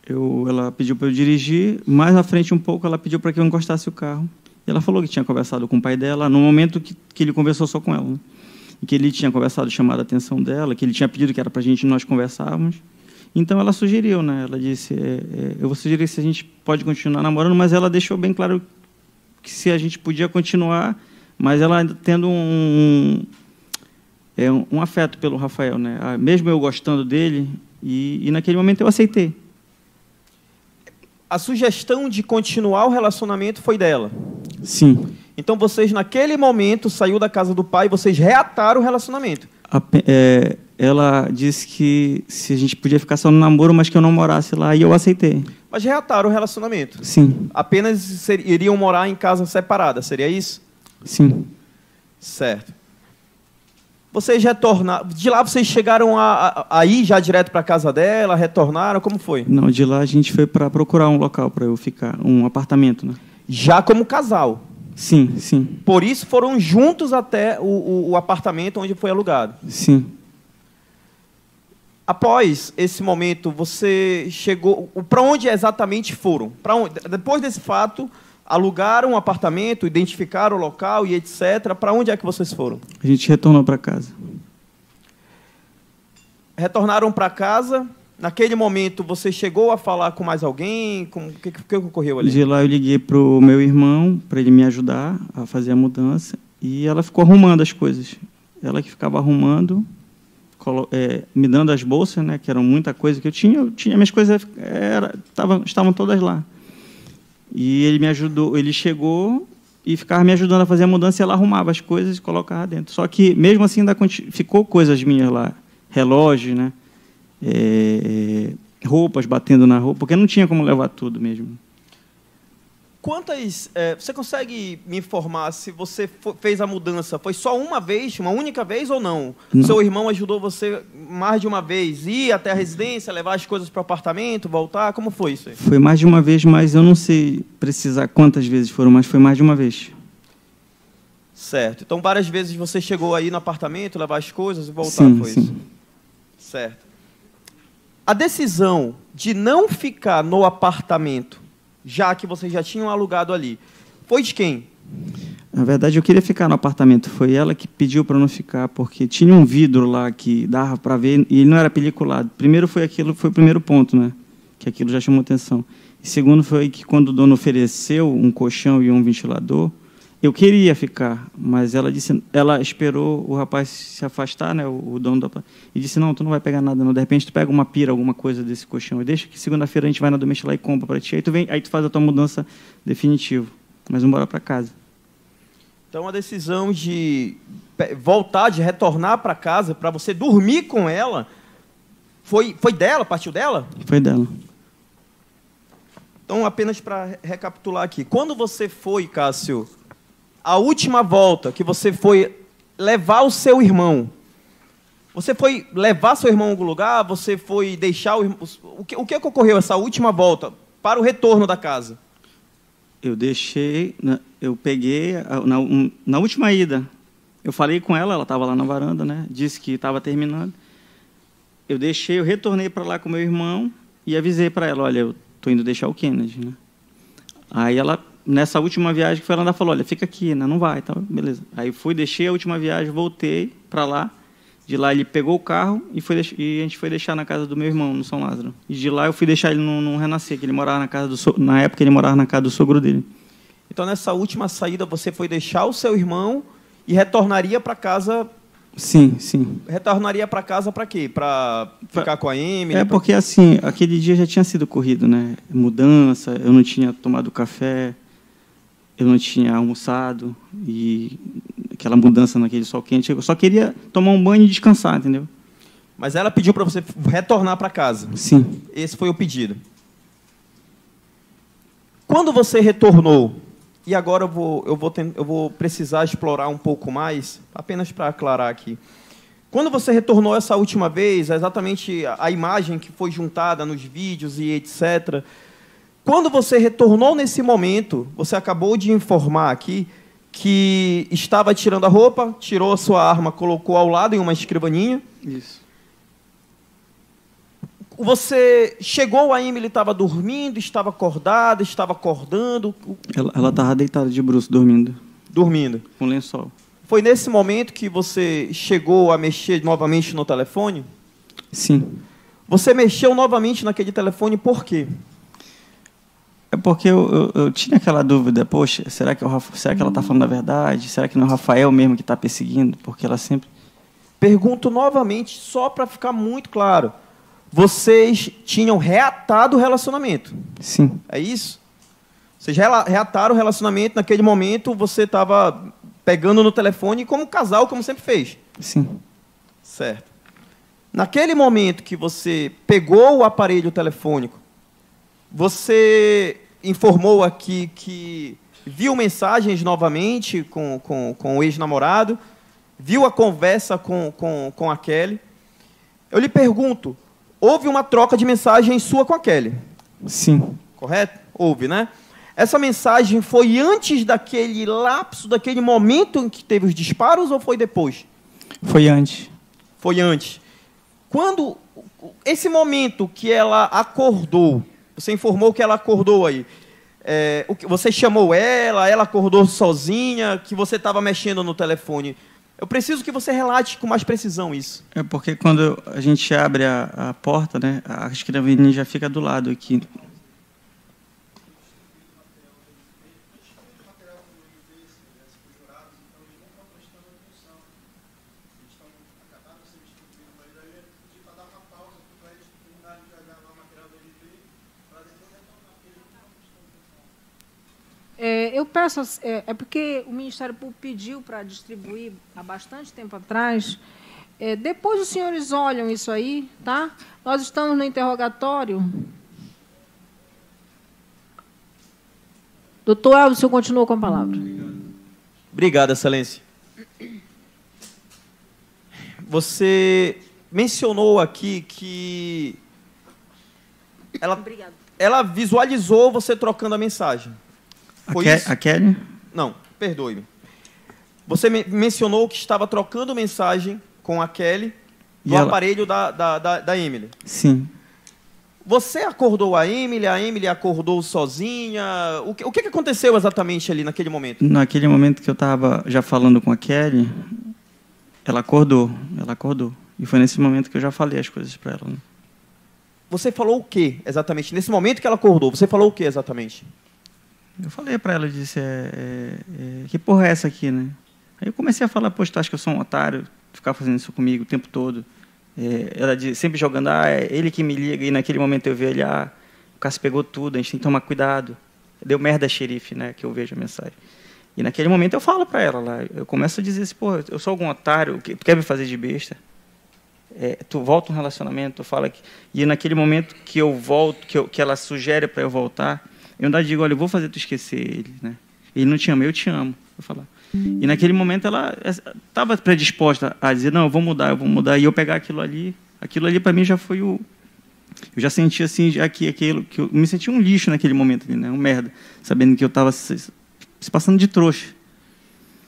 Ela pediu para eu dirigir. Mais à frente um pouco, ela pediu para que eu encostasse o carro. E ela falou que tinha conversado com o pai dela no momento que ele conversou só com ela, né? E que ele tinha conversado, chamado a atenção dela, que ele tinha pedido que era para nós conversarmos. Então ela sugeriu, né? Ela disse, eu vou sugerir se a gente pode continuar namorando, mas ela deixou bem claro que se a gente podia continuar, mas ela tendo um afeto pelo Rafael, né? Mesmo eu gostando dele, e naquele momento eu aceitei. A sugestão de continuar o relacionamento foi dela? Sim. Então, vocês, naquele momento, saiu da casa do pai, vocês reataram o relacionamento? Ela disse que se a gente podia ficar só no namoro, mas que eu não morasse lá, e eu aceitei. Mas reataram o relacionamento? Sim. Apenas iriam morar em casa separada, seria isso? Sim. Certo. Vocês retornaram... De lá vocês chegaram a ir já direto para a casa dela, retornaram, como foi? Não, de lá a gente foi para procurar um local para eu ficar, um apartamento, né? Já como casal? Sim, sim. Por isso foram juntos até o apartamento onde foi alugado? Sim. Após esse momento, você chegou... Para onde exatamente foram? Depois desse fato, alugaram um apartamento, identificaram o local e etc. Para onde é que vocês foram? A gente retornou para casa. Retornaram para casa. Naquele momento, você chegou a falar com mais alguém? O que ocorreu ali? De lá eu liguei para o meu irmão, para ele me ajudar a fazer a mudança. E ela ficou arrumando as coisas. Ela que ficava arrumando... me dando as bolsas, né, que eram muita coisa que eu tinha minhas coisas estavam todas lá. E ele me ajudou, ele chegou e ficava me ajudando a fazer a mudança, e ela arrumava as coisas e colocava dentro. Só que mesmo assim ainda ficou coisas minhas lá, relógio, né, roupas batendo na roupa, porque não tinha como levar tudo mesmo. Quantas... você consegue me informar se você fez a mudança? Foi só uma vez, uma única vez ou não? Não. Seu irmão ajudou você mais de uma vez? Ir até a residência, levar as coisas para o apartamento, voltar? Como foi isso aí? Foi mais de uma vez, mas eu não sei precisar quantas vezes foram, mas foi mais de uma vez. Certo. Então, várias vezes você chegou aí no apartamento, levar as coisas e voltar, sim, foi sim. isso? Certo. A decisão de não ficar no apartamento, já que vocês já tinham alugado ali, foi de quem? Na verdade, eu queria ficar no apartamento. Foi ela que pediu para não ficar, porque tinha um vidro lá que dava para ver e ele não era peliculado. Primeiro foi o primeiro ponto, né? Que aquilo já chamou atenção. E segundo foi que quando o dono ofereceu um colchão e um ventilador, eu queria ficar, mas ela esperou o rapaz se afastar, né? O dono da... E disse, não, tu não vai pegar nada, não. De repente tu pega uma pira, alguma coisa desse colchão, e deixa que segunda-feira a gente vai na Doméstica lá e compra para ti. Aí tu faz a tua mudança definitiva. Mas vamos embora para casa. Então, a decisão de voltar, de retornar para casa, para você dormir com ela, foi dela? Partiu dela? Foi dela. Então, apenas para recapitular aqui. Quando você foi, Cássio, a última volta que você foi levar o seu irmão, você foi levar seu irmão a algum lugar? Você foi deixar o irmão... O que ocorreu essa última volta para o retorno da casa? Eu peguei, na última ida, eu falei com ela estava lá na varanda, né? Disse que estava terminando. Eu retornei para lá com meu irmão e avisei para ela, olha, eu estou indo deixar o Kennedy, né? Aí ela, nessa última viagem que foi, ela ainda falou, olha, fica aqui, né? Não vai, então, beleza. Aí deixei a última viagem, voltei para lá. De lá ele pegou o carro e a gente foi deixar na casa do meu irmão, no São Lázaro. E de lá eu fui deixar ele no Renascer, que ele morava na casa na época ele morava na casa do sogro dele. Então, nessa última saída, você foi deixar o seu irmão e retornaria para casa... Sim, sim. Retornaria para casa para quê? Para ficar com a Emily? Porque, assim, aquele dia já tinha sido corrido, né? Mudança, eu não tinha tomado café, eu não tinha almoçado, e aquela mudança naquele sol quente, eu só queria tomar um banho e descansar, entendeu? Mas ela pediu para você retornar para casa? Sim. Esse foi o pedido. Quando você retornou, e agora eu vou precisar explorar um pouco mais, apenas para aclarar aqui. Quando você retornou essa última vez, exatamente a imagem que foi juntada nos vídeos e etc., quando você retornou nesse momento, você acabou de informar aqui que estava tirando a roupa, tirou a sua arma, colocou ao lado em uma escrivaninha. Isso. Você chegou, a Emily estava dormindo, estava acordada, estava acordando? Ela estava deitada de bruço, dormindo. Dormindo. Com lençol. Foi nesse momento que você chegou a mexer novamente no telefone? Sim. Você mexeu novamente naquele telefone por quê? É porque eu tinha aquela dúvida, poxa, será que ela está falando a verdade? Será que não é o Rafael mesmo que está perseguindo? Porque ela sempre... Pergunto novamente, só para ficar muito claro. Vocês tinham reatado o relacionamento? Sim. É isso? Vocês reataram o relacionamento, naquele momento você estava pegando no telefone como casal, como sempre fez? Sim. Certo. Naquele momento que você pegou o aparelho telefônico Você informou aqui que viu mensagens novamente com o ex-namorado, viu a conversa com a Kelly. Eu lhe pergunto, houve uma troca de mensagem sua com a Kelly? Sim. Correto? Houve, né? Essa mensagem foi antes daquele lapso, daquele momento em que teve os disparos, ou foi depois? Foi antes. Foi antes. Quando esse momento que ela acordou, você informou que ela acordou aí, você chamou ela acordou sozinha, que você estava mexendo no telefone. Eu preciso que você relate com mais precisão isso. É porque quando a gente abre a porta, né, a escrivaninha já fica do lado aqui. Eu peço, porque o Ministério Público pediu para distribuir há bastante tempo atrás. Depois os senhores olham isso aí, tá? Nós estamos no interrogatório. Doutor Elvis, o senhor continua com a palavra. Obrigado, Excelência. Você mencionou aqui que ela visualizou você trocando a mensagem. Foi isso? A Kelly? Não, perdoe-me. Você mencionou que estava trocando mensagem com a Kelly no aparelho da Emily. Sim. Você acordou a Emily acordou sozinha. O que aconteceu exatamente ali naquele momento? Naquele momento que eu estava já falando com a Kelly, ela acordou. E foi nesse momento que eu já falei as coisas para ela. Né? Você falou o que exatamente? Nesse momento que ela acordou, você falou o que exatamente? Eu falei para ela, eu disse, que porra é essa aqui, né? Aí eu comecei a falar, poxa, tu acha que eu sou um otário? Ficar fazendo isso comigo o tempo todo. Ela sempre jogando, é ele que me liga, e naquele momento eu vi ele, o Cássio pegou tudo, a gente tem que tomar cuidado. Deu merda, xerife, né, que eu vejo a mensagem. E naquele momento eu falo para ela lá, eu começo a dizer assim, pô, eu sou algum otário, tu quer me fazer de besta? Tu volta um relacionamento, tu fala que... E naquele momento que eu volto, que ela sugere para eu voltar, eu ainda digo, olha, eu vou fazer tu esquecer ele, né? Ele não te ama, eu te amo. Vou falar. E naquele momento ela estava predisposta a dizer, não, eu vou mudar. E eu pegar aquilo ali para mim já foi o... Eu já senti assim, aquilo, que eu me senti um lixo naquele momento ali, né? Um merda, sabendo que eu estava se passando de trouxa.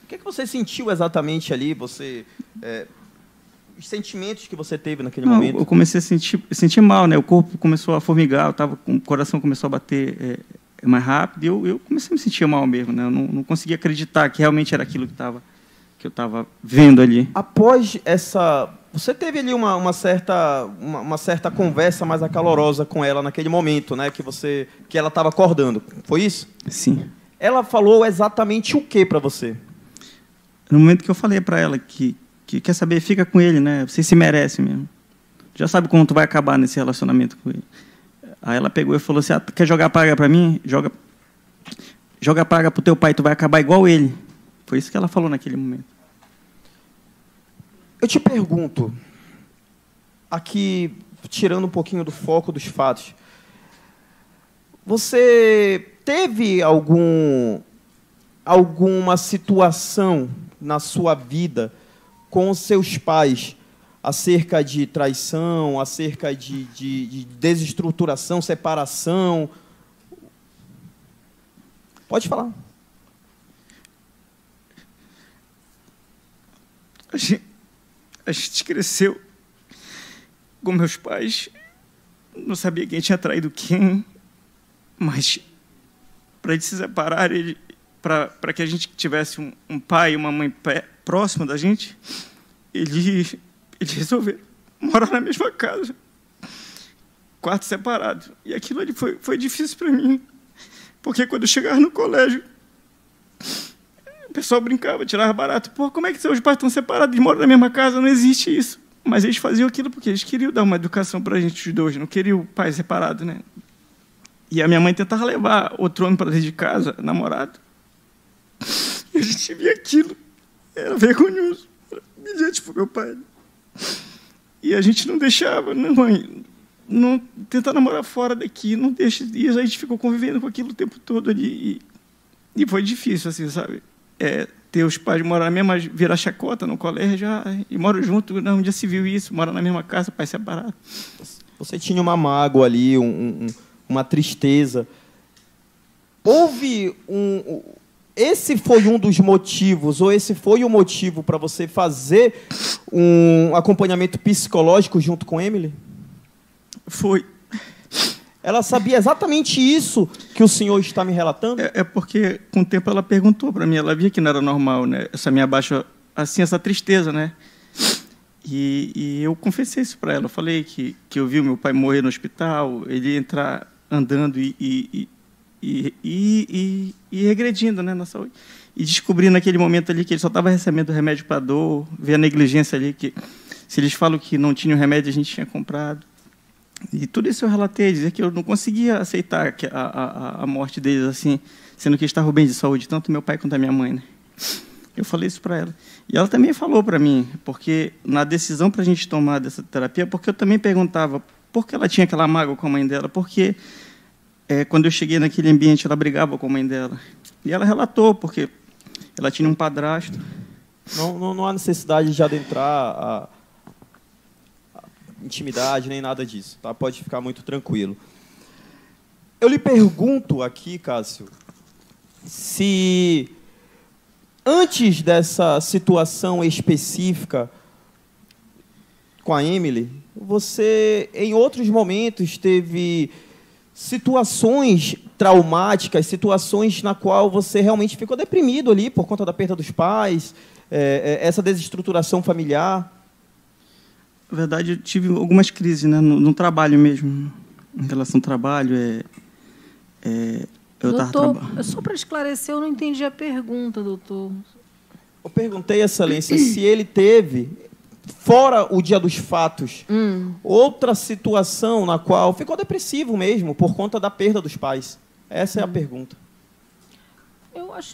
O que você sentiu exatamente ali? Você... os sentimentos que você teve naquele momento? Eu comecei a sentir mal, né? O corpo começou a formigar, o coração começou a bater mais rápido, e eu comecei a me sentir mal mesmo, né? Eu não conseguia acreditar que realmente era aquilo que eu estava vendo ali. Após essa... Você teve ali uma certa conversa mais acalorosa com ela naquele momento, né? Que ela estava acordando. Foi isso? Sim. Ela falou exatamente o que para você? No momento que eu falei para ela que quer saber, fica com ele, né? Você se merece mesmo. Já sabe como tu vai acabar nesse relacionamento com ele. Aí ela pegou e falou assim, quer jogar praga para mim? Joga praga pro teu pai, tu vai acabar igual ele. Foi isso que ela falou naquele momento. Eu te pergunto, aqui, tirando um pouquinho do foco dos fatos, você teve alguma situação na sua vida com os seus pais acerca de traição, acerca de desestruturação, separação? Pode falar. A gente cresceu com meus pais, não sabia quem tinha traído quem, mas para eles se separarem, para que a gente tivesse um pai e uma mãe próximo da gente, eles resolveram morar na mesma casa, quarto separado. E aquilo ali foi difícil para mim, porque quando eu chegava no colégio, o pessoal brincava, tirava barato. Pô, como é que seus pais estão separados e moram na mesma casa? Não existe isso. Mas eles faziam aquilo porque eles queriam dar uma educação para a gente, os dois, não queriam o pai separado, né? E a minha mãe tentava levar outro homem para dentro de casa, namorado. E a gente via aquilo. Era vergonhoso. Era humilhante para o meu pai. E a gente não deixava, não, mãe. não tentando morar fora daqui, não deixa. E a gente ficou convivendo com aquilo o tempo todo ali. E foi difícil, assim, sabe? Ter os pais morar na mesma, virar chacota no colégio, e moram junto, um dia se viu isso, moram na mesma casa, pais separados. Você tinha uma mágoa ali, uma tristeza. Houve esse foi um dos motivos, ou esse foi o motivo para você fazer um acompanhamento psicológico junto com Emily? Foi. Ela sabia exatamente isso que o senhor está me relatando? Porque, com o tempo, ela perguntou para mim, ela via que não era normal, né? Essa minha baixa, assim, essa tristeza, né? E eu confessei isso para ela. Eu falei que eu vi o meu pai morrer no hospital, ele entrar andando e regredindo, né, na saúde. E descobri naquele momento ali que ele só estava recebendo remédio para dor, ver a negligência ali, que se eles falam que não tinha o remédio, a gente tinha comprado. E tudo isso eu relatei, dizer que eu não conseguia aceitar a morte deles, assim, sendo que eles estavam bem de saúde, tanto meu pai quanto a minha mãe, né? Eu falei isso para ela. E ela também falou para mim, porque na decisão para a gente tomar dessa terapia, porque eu também perguntava por que ela tinha aquela mágoa com a mãe dela, porque quando eu cheguei naquele ambiente, ela brigava com a mãe dela. E ela relatou, porque ela tinha um padrasto. Não há necessidade de adentrar a intimidade, nem nada disso. Tá? Pode ficar muito tranquilo. Eu lhe pergunto aqui, Cássio, se antes dessa situação específica com a Emily, você, em outros momentos, teve situações traumáticas, situações na qual você realmente ficou deprimido ali por conta da perda dos pais, essa desestruturação familiar? Na verdade, eu tive algumas crises, né, no trabalho mesmo, em relação ao trabalho. Doutor, só para esclarecer, eu não entendi a pergunta, doutor. Eu perguntei, Excelência, se ele teve, fora o dia dos fatos, outra situação na qual ficou depressivo mesmo, por conta da perda dos pais. Essa é a pergunta.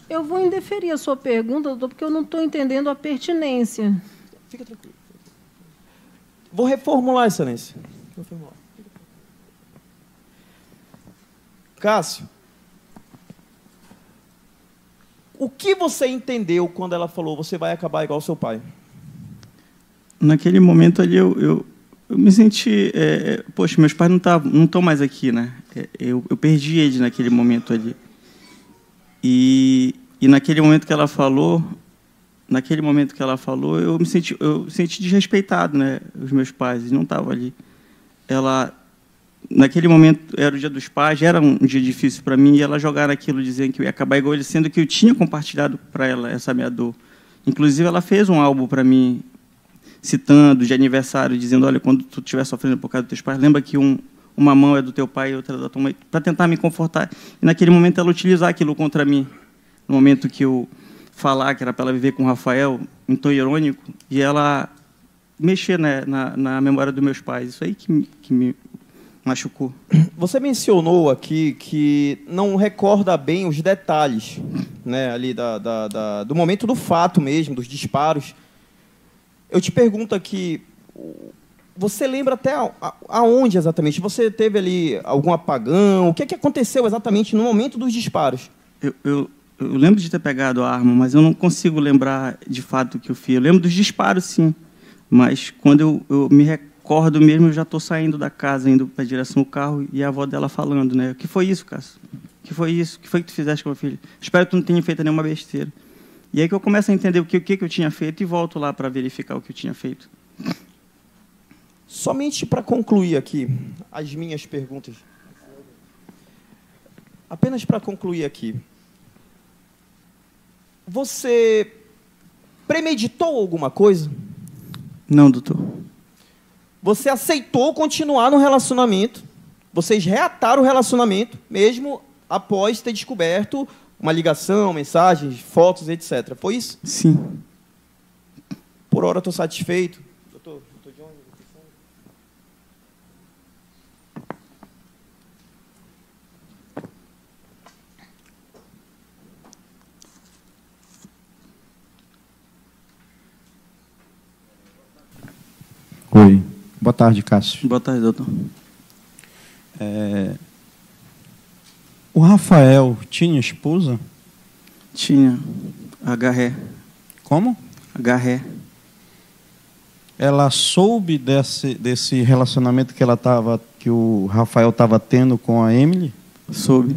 Eu vou indeferir a sua pergunta, doutor, porque eu não estou entendendo a pertinência. Fica tranquilo. Vou reformular, Excelência. Cássio, o que você entendeu quando ela falou você vai acabar igual ao seu pai? Naquele momento ali, eu me senti... poxa, meus pais não estão mais aqui, né? Eu perdi eles naquele momento ali. E naquele momento que ela falou... eu me senti desrespeitado, né? Os meus pais, eles não estavam ali. Naquele momento, era o dia dos pais, era um dia difícil para mim, e ela jogar aquilo, dizendo que eu ia acabar igual ele, sendo que eu tinha compartilhado para ela essa minha dor. Inclusive, ela fez um álbum para mim, citando, de aniversário, dizendo, olha, quando tu estiver sofrendo por causa dos teus pais, lembra que uma mão é do teu pai e outra é da tua mãe, para tentar me confortar. E, naquele momento, ela utilizar aquilo contra mim, no momento que eu falar que era para ela viver com o Rafael, em tom irônico, e ela mexer, né, na memória dos meus pais. Isso aí que me machucou. Você mencionou aqui que não recorda bem os detalhes, né, ali do momento do fato mesmo, dos disparos. Eu te pergunto aqui, você lembra até aonde exatamente? Você teve ali algum apagão? O que aconteceu exatamente no momento dos disparos? Eu lembro de ter pegado a arma, mas eu não consigo lembrar de fato o que eu fiz. Eu lembro dos disparos, sim, mas quando eu me recordo mesmo, eu já estou saindo da casa, indo para a direção do carro, e a avó dela falando, né? O que foi isso, Cássio? O que foi isso? O que foi que tu fizeste com a filha? Espero que tu não tenha feito nenhuma besteira. E aí que eu começo a entender o que eu tinha feito e volto lá para verificar o que eu tinha feito. Somente para concluir aqui as minhas perguntas. Apenas para concluir aqui. Você premeditou alguma coisa? Não, doutor. Você aceitou continuar no relacionamento? Vocês reataram o relacionamento, mesmo após ter descoberto uma ligação, mensagens, fotos, etc. Foi isso? Sim. Por hora, estou satisfeito. Doutor John, Oi. Boa tarde, Cássio. Boa tarde, doutor. O Rafael tinha esposa? Tinha. Agarré. Como? Agarré. Ela soube desse relacionamento que o Rafael estava tendo com a Emily? Soube.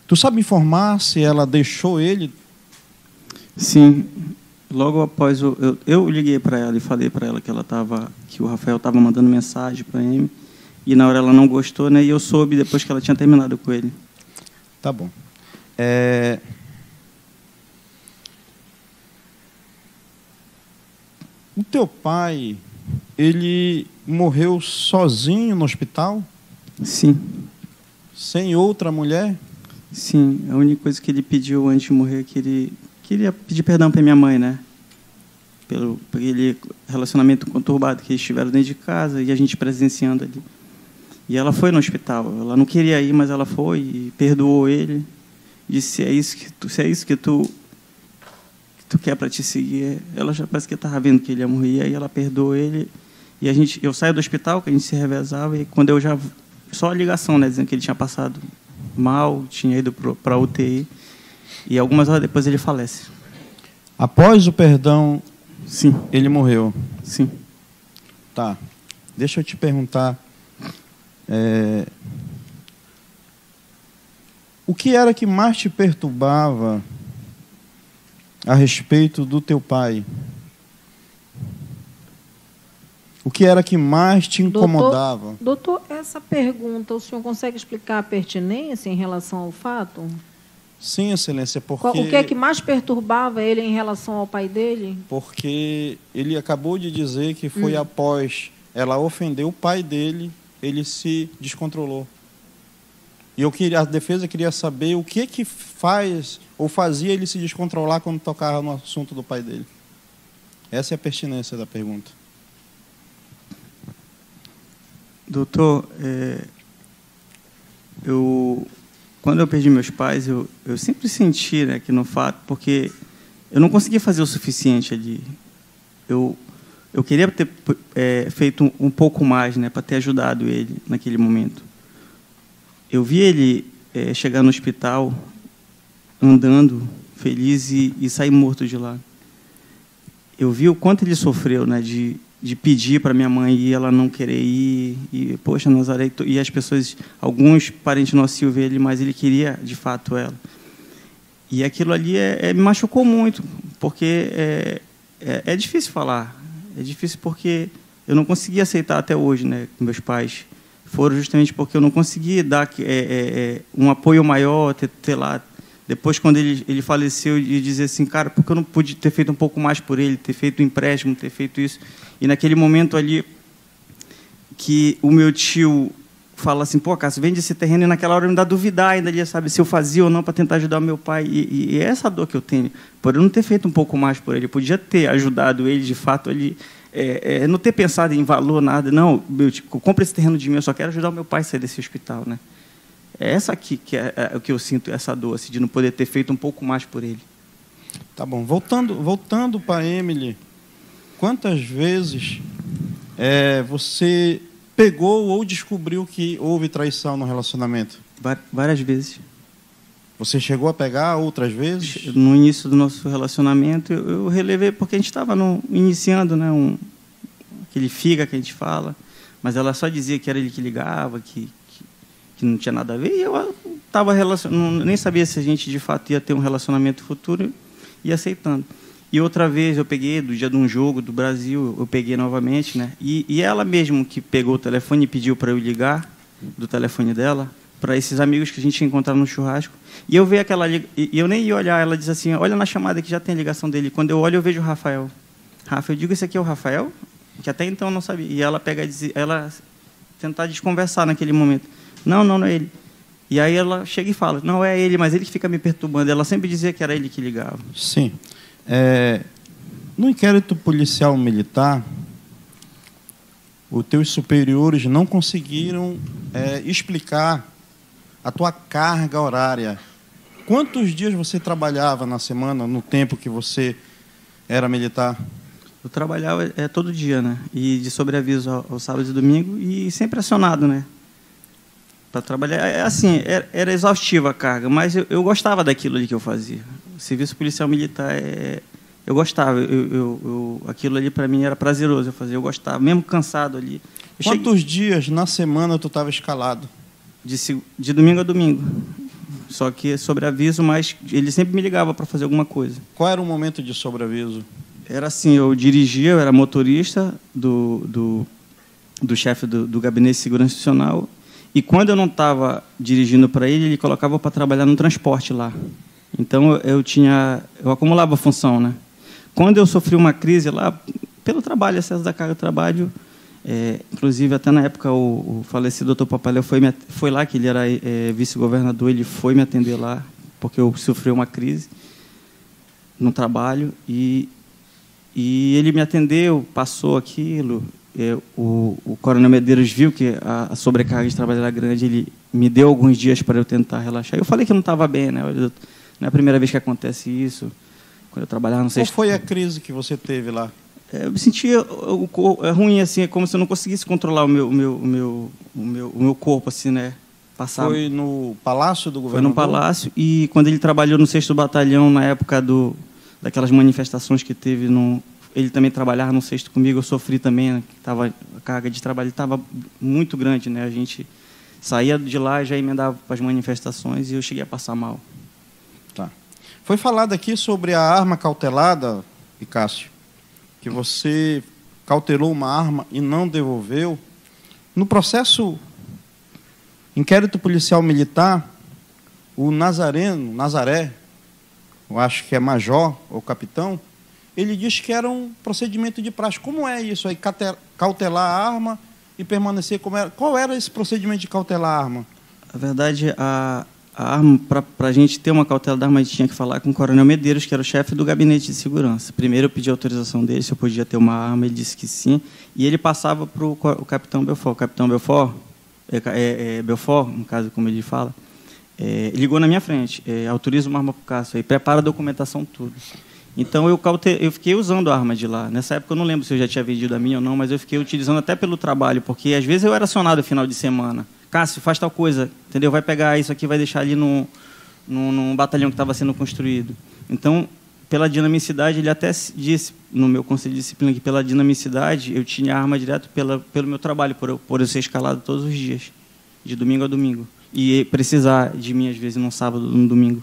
Tu sabe informar se ela deixou ele? Sim. Logo após eu liguei para ela e falei para ela que o Rafael estava mandando mensagem para a Emily, e na hora ela não gostou, né? E eu soube depois que ela tinha terminado com ele. Tá bom. O teu pai, ele morreu sozinho no hospital? Sim. Sem outra mulher? Sim. A única coisa que ele pediu antes de morrer é que ele queria pedir perdão para minha mãe, né? Pelo aquele relacionamento conturbado que eles tiveram dentro de casa e a gente presenciando ali. E ela foi no hospital. Ela não queria ir, mas ela foi e perdoou ele. Disse: se é isso que tu quer para te seguir. Ela já parece que estava vendo que ele ia morrer. E aí ela perdoou ele. E eu saio do hospital, que a gente se revezava, e quando eu já... Só a ligação, né? Dizendo que ele tinha passado mal, tinha ido para a UTI. E algumas horas depois ele falece. Após o perdão, sim, ele morreu? Sim. Tá. Deixa eu te perguntar. O que era que mais te perturbava a respeito do teu pai? O que era que mais te incomodava? Doutor, essa pergunta, o senhor consegue explicar a pertinência em relação ao fato? Sim, Excelência, porque... O que é que mais perturbava ele em relação ao pai dele? Porque ele acabou de dizer que foi após ela ofender o pai dele, ele se descontrolou. E a defesa queria saber o que faz ou fazia ele se descontrolar quando tocava no assunto do pai dele. Essa é a pertinência da pergunta. Doutor, quando eu perdi meus pais, eu sempre senti, né, que no fato, porque eu não conseguia fazer o suficiente ali. Eu queria ter feito um pouco mais, né, para ter ajudado ele naquele momento. Eu vi ele chegar no hospital, andando, feliz, e sair morto de lá. Eu vi o quanto ele sofreu, né, de pedir para minha mãe ir, ela não querer ir, e, poxa, Nazaré, e as pessoas, alguns parentes nossos iam ver ele, mas ele queria, de fato, ela. E aquilo ali me machucou muito, porque é difícil falar, é difícil porque eu não consegui aceitar até hoje, né, com meus pais. Foram justamente porque eu não consegui dar um apoio maior, ter lá. Depois, quando ele faleceu, e dizer assim, cara, porque eu não pude ter feito um pouco mais por ele, ter feito um empréstimo, ter feito isso. E naquele momento ali, que o meu tio fala assim, pô, Cássio, vende esse terreno, e naquela hora me dá duvidar ainda ali, sabe, se eu fazia ou não para tentar ajudar o meu pai. E é essa dor que eu tenho, por eu não ter feito um pouco mais por ele. Eu podia ter ajudado ele, de fato, ali, não ter pensado em valor, nada. Não, meu tio, compra esse terreno de mim, eu só quero ajudar o meu pai a sair desse hospital, né? É essa aqui que é o que eu sinto, essa dor, assim, de não poder ter feito um pouco mais por ele. Tá bom. Voltando para a Emily, quantas vezes você pegou ou descobriu que houve traição no relacionamento? Várias vezes. Você chegou a pegar outras vezes? No início do nosso relacionamento, eu relevei, porque a gente estava iniciando, né, aquele figa que a gente fala, mas ela só dizia que era ele que ligava, que não tinha nada a ver, e eu estava nem sabia se a gente, de fato, ia ter um relacionamento futuro, e aceitando. E outra vez eu peguei, do dia de um jogo do Brasil, eu peguei novamente, né? E ela mesmo que pegou o telefone e pediu para eu ligar do telefone dela para esses amigos que a gente ia encontrar no churrasco. E eu vi e eu nem ia olhar, ela diz assim, olha na chamada que já tem a ligação dele. Quando eu olho, eu vejo o Rafael. Rafa, eu digo, esse aqui é o Rafael? Que até então eu não sabia. E ela ela tentar desconversar naquele momento. Não é ele. E aí ela chega e fala, não é ele, mas ele que fica me perturbando. Ela sempre dizia que era ele que ligava. Sim. No inquérito policial militar, os teus superiores não conseguiram explicar a tua carga horária. Quantos dias você trabalhava na semana, no tempo que você era militar? Eu trabalhava todo dia, né? E de sobreaviso ao sábado e domingo e sempre acionado, né? Para trabalhar. Assim, era exaustiva a carga, mas eu gostava daquilo ali que eu fazia. O serviço policial militar, eu gostava. Aquilo ali, para mim, era prazeroso eu fazer. Eu gostava, mesmo cansado ali. Quantos dias na semana tu estava escalado? De domingo a domingo. Só que sobreaviso, mas ele sempre me ligava para fazer alguma coisa. Qual era o momento de sobreaviso? Era assim, eu dirigia, eu era motorista do chefe do Gabinete de Segurança Institucional, e quando eu não estava dirigindo para ele colocava para trabalhar no transporte lá. Então, eu acumulava função, né? Quando eu sofri uma crise lá, pelo trabalho, excesso da carga de trabalho, inclusive, até na época, o falecido doutor Papaléu foi lá, que ele era vice-governador, ele foi me atender lá, porque eu sofri uma crise no trabalho, e ele me atendeu, passou aquilo. O coronel Medeiros viu que a sobrecarga de trabalho era grande, ele me deu alguns dias para eu tentar relaxar. Eu falei que não estava bem, né? Não é a primeira vez que acontece isso. Quando eu trabalhava no sexto... Qual foi a crise que você teve lá? Eu me sentia ruim, assim, como se eu não conseguisse controlar o meu corpo, assim, né? Foi no Palácio do Governador? Foi no Palácio, e quando ele trabalhou no 6º Batalhão, na época daquelas manifestações que teve, ele também trabalhava no 6º comigo, eu sofri também, né? A carga de trabalho estava muito grande, né? A gente saía de lá e já emendava para as manifestações e eu cheguei a passar mal. Tá. Foi falado aqui sobre a arma cautelada, Cássio, que você cautelou uma arma e não devolveu. No processo inquérito policial militar, o Nazaré, eu acho que é major ou capitão, ele diz que era um procedimento de praxe. Como é isso aí, cautelar a arma e permanecer como era? Qual era esse procedimento de cautelar a arma? Na verdade, a arma, para a gente ter uma cautela da arma, a gente tinha que falar com o coronel Medeiros, que era o chefe do gabinete de segurança. Primeiro eu pedi autorização dele, se eu podia ter uma arma, ele disse que sim, e ele passava para o capitão Belfort. O capitão Belfort, Belfort, no caso, como ele fala, ligou na minha frente, autoriza uma arma para o Cássio, aí prepara a documentação, tudo. Então, eu fiquei usando a arma de lá. Nessa época, eu não lembro se eu já tinha vendido a minha ou não, mas eu fiquei utilizando até pelo trabalho, porque, às vezes, eu era acionado no final de semana. Cássio, faz tal coisa, entendeu? Vai pegar isso aqui, vai deixar ali num batalhão que estava sendo construído. Então, pela dinamicidade, ele até disse, no meu conselho de disciplina, que pela dinamicidade, eu tinha arma direto pelo meu trabalho, por eu ser escalado todos os dias, de domingo a domingo. E precisar de mim, às vezes, num sábado ou num domingo.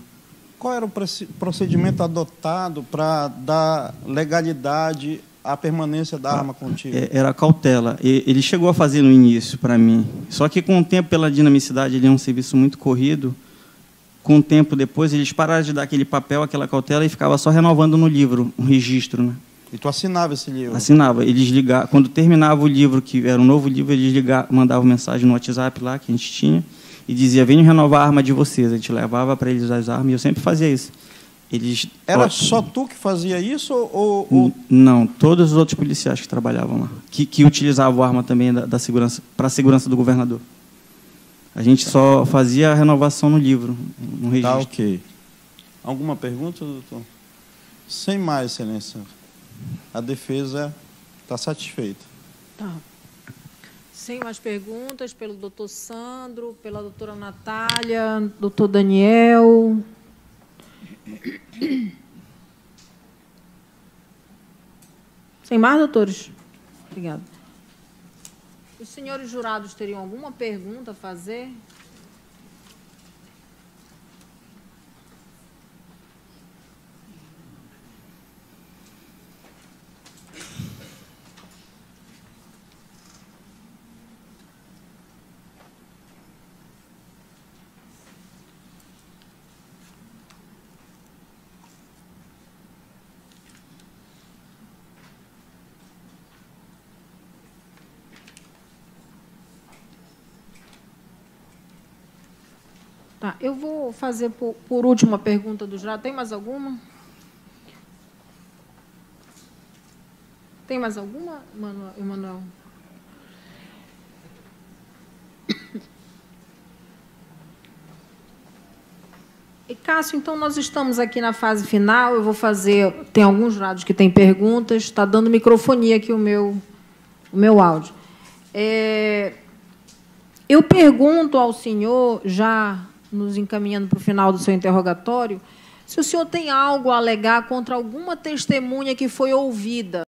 Qual era o procedimento adotado para dar legalidade à permanência da arma contigo? Era a cautela. Ele chegou a fazer no início para mim. Só que, com o tempo, pela dinamicidade, ele é um serviço muito corrido. Com o tempo depois, eles pararam de dar aquele papel, aquela cautela, e ficava só renovando no livro, um registro, né? E tu assinava esse livro? Assinava. Eles ligavam. Quando terminava o livro, que era um novo livro, eles mandavam mensagem no WhatsApp lá, que a gente tinha, e dizia, venham renovar a arma de vocês. A gente levava para eles as armas, e eu sempre fazia isso. Era só tu que fazia isso? Ou... Não, todos os outros policiais que trabalhavam lá, que utilizavam a arma também da segurança, para a segurança do governador. A gente só fazia a renovação no livro, no registro. Tá, ok. Alguma pergunta, doutor? Sem mais, excelência. A defesa está satisfeita. Tá. Sem mais perguntas, pelo doutor Sandro, pela doutora Natália, doutor Daniel. Sem mais, doutores? Obrigada. Os senhores jurados teriam alguma pergunta a fazer? Tá, eu vou fazer por último a pergunta do jurado. Tem mais alguma? Tem mais alguma, Emanuel? E, Cássio, então nós estamos aqui na fase final. Eu vou fazer... Tem alguns jurados que têm perguntas. Está dando microfonia aqui o meu áudio. Eu pergunto ao senhor, já nos encaminhando para o final do seu interrogatório, se o senhor tem algo a alegar contra alguma testemunha que foi ouvida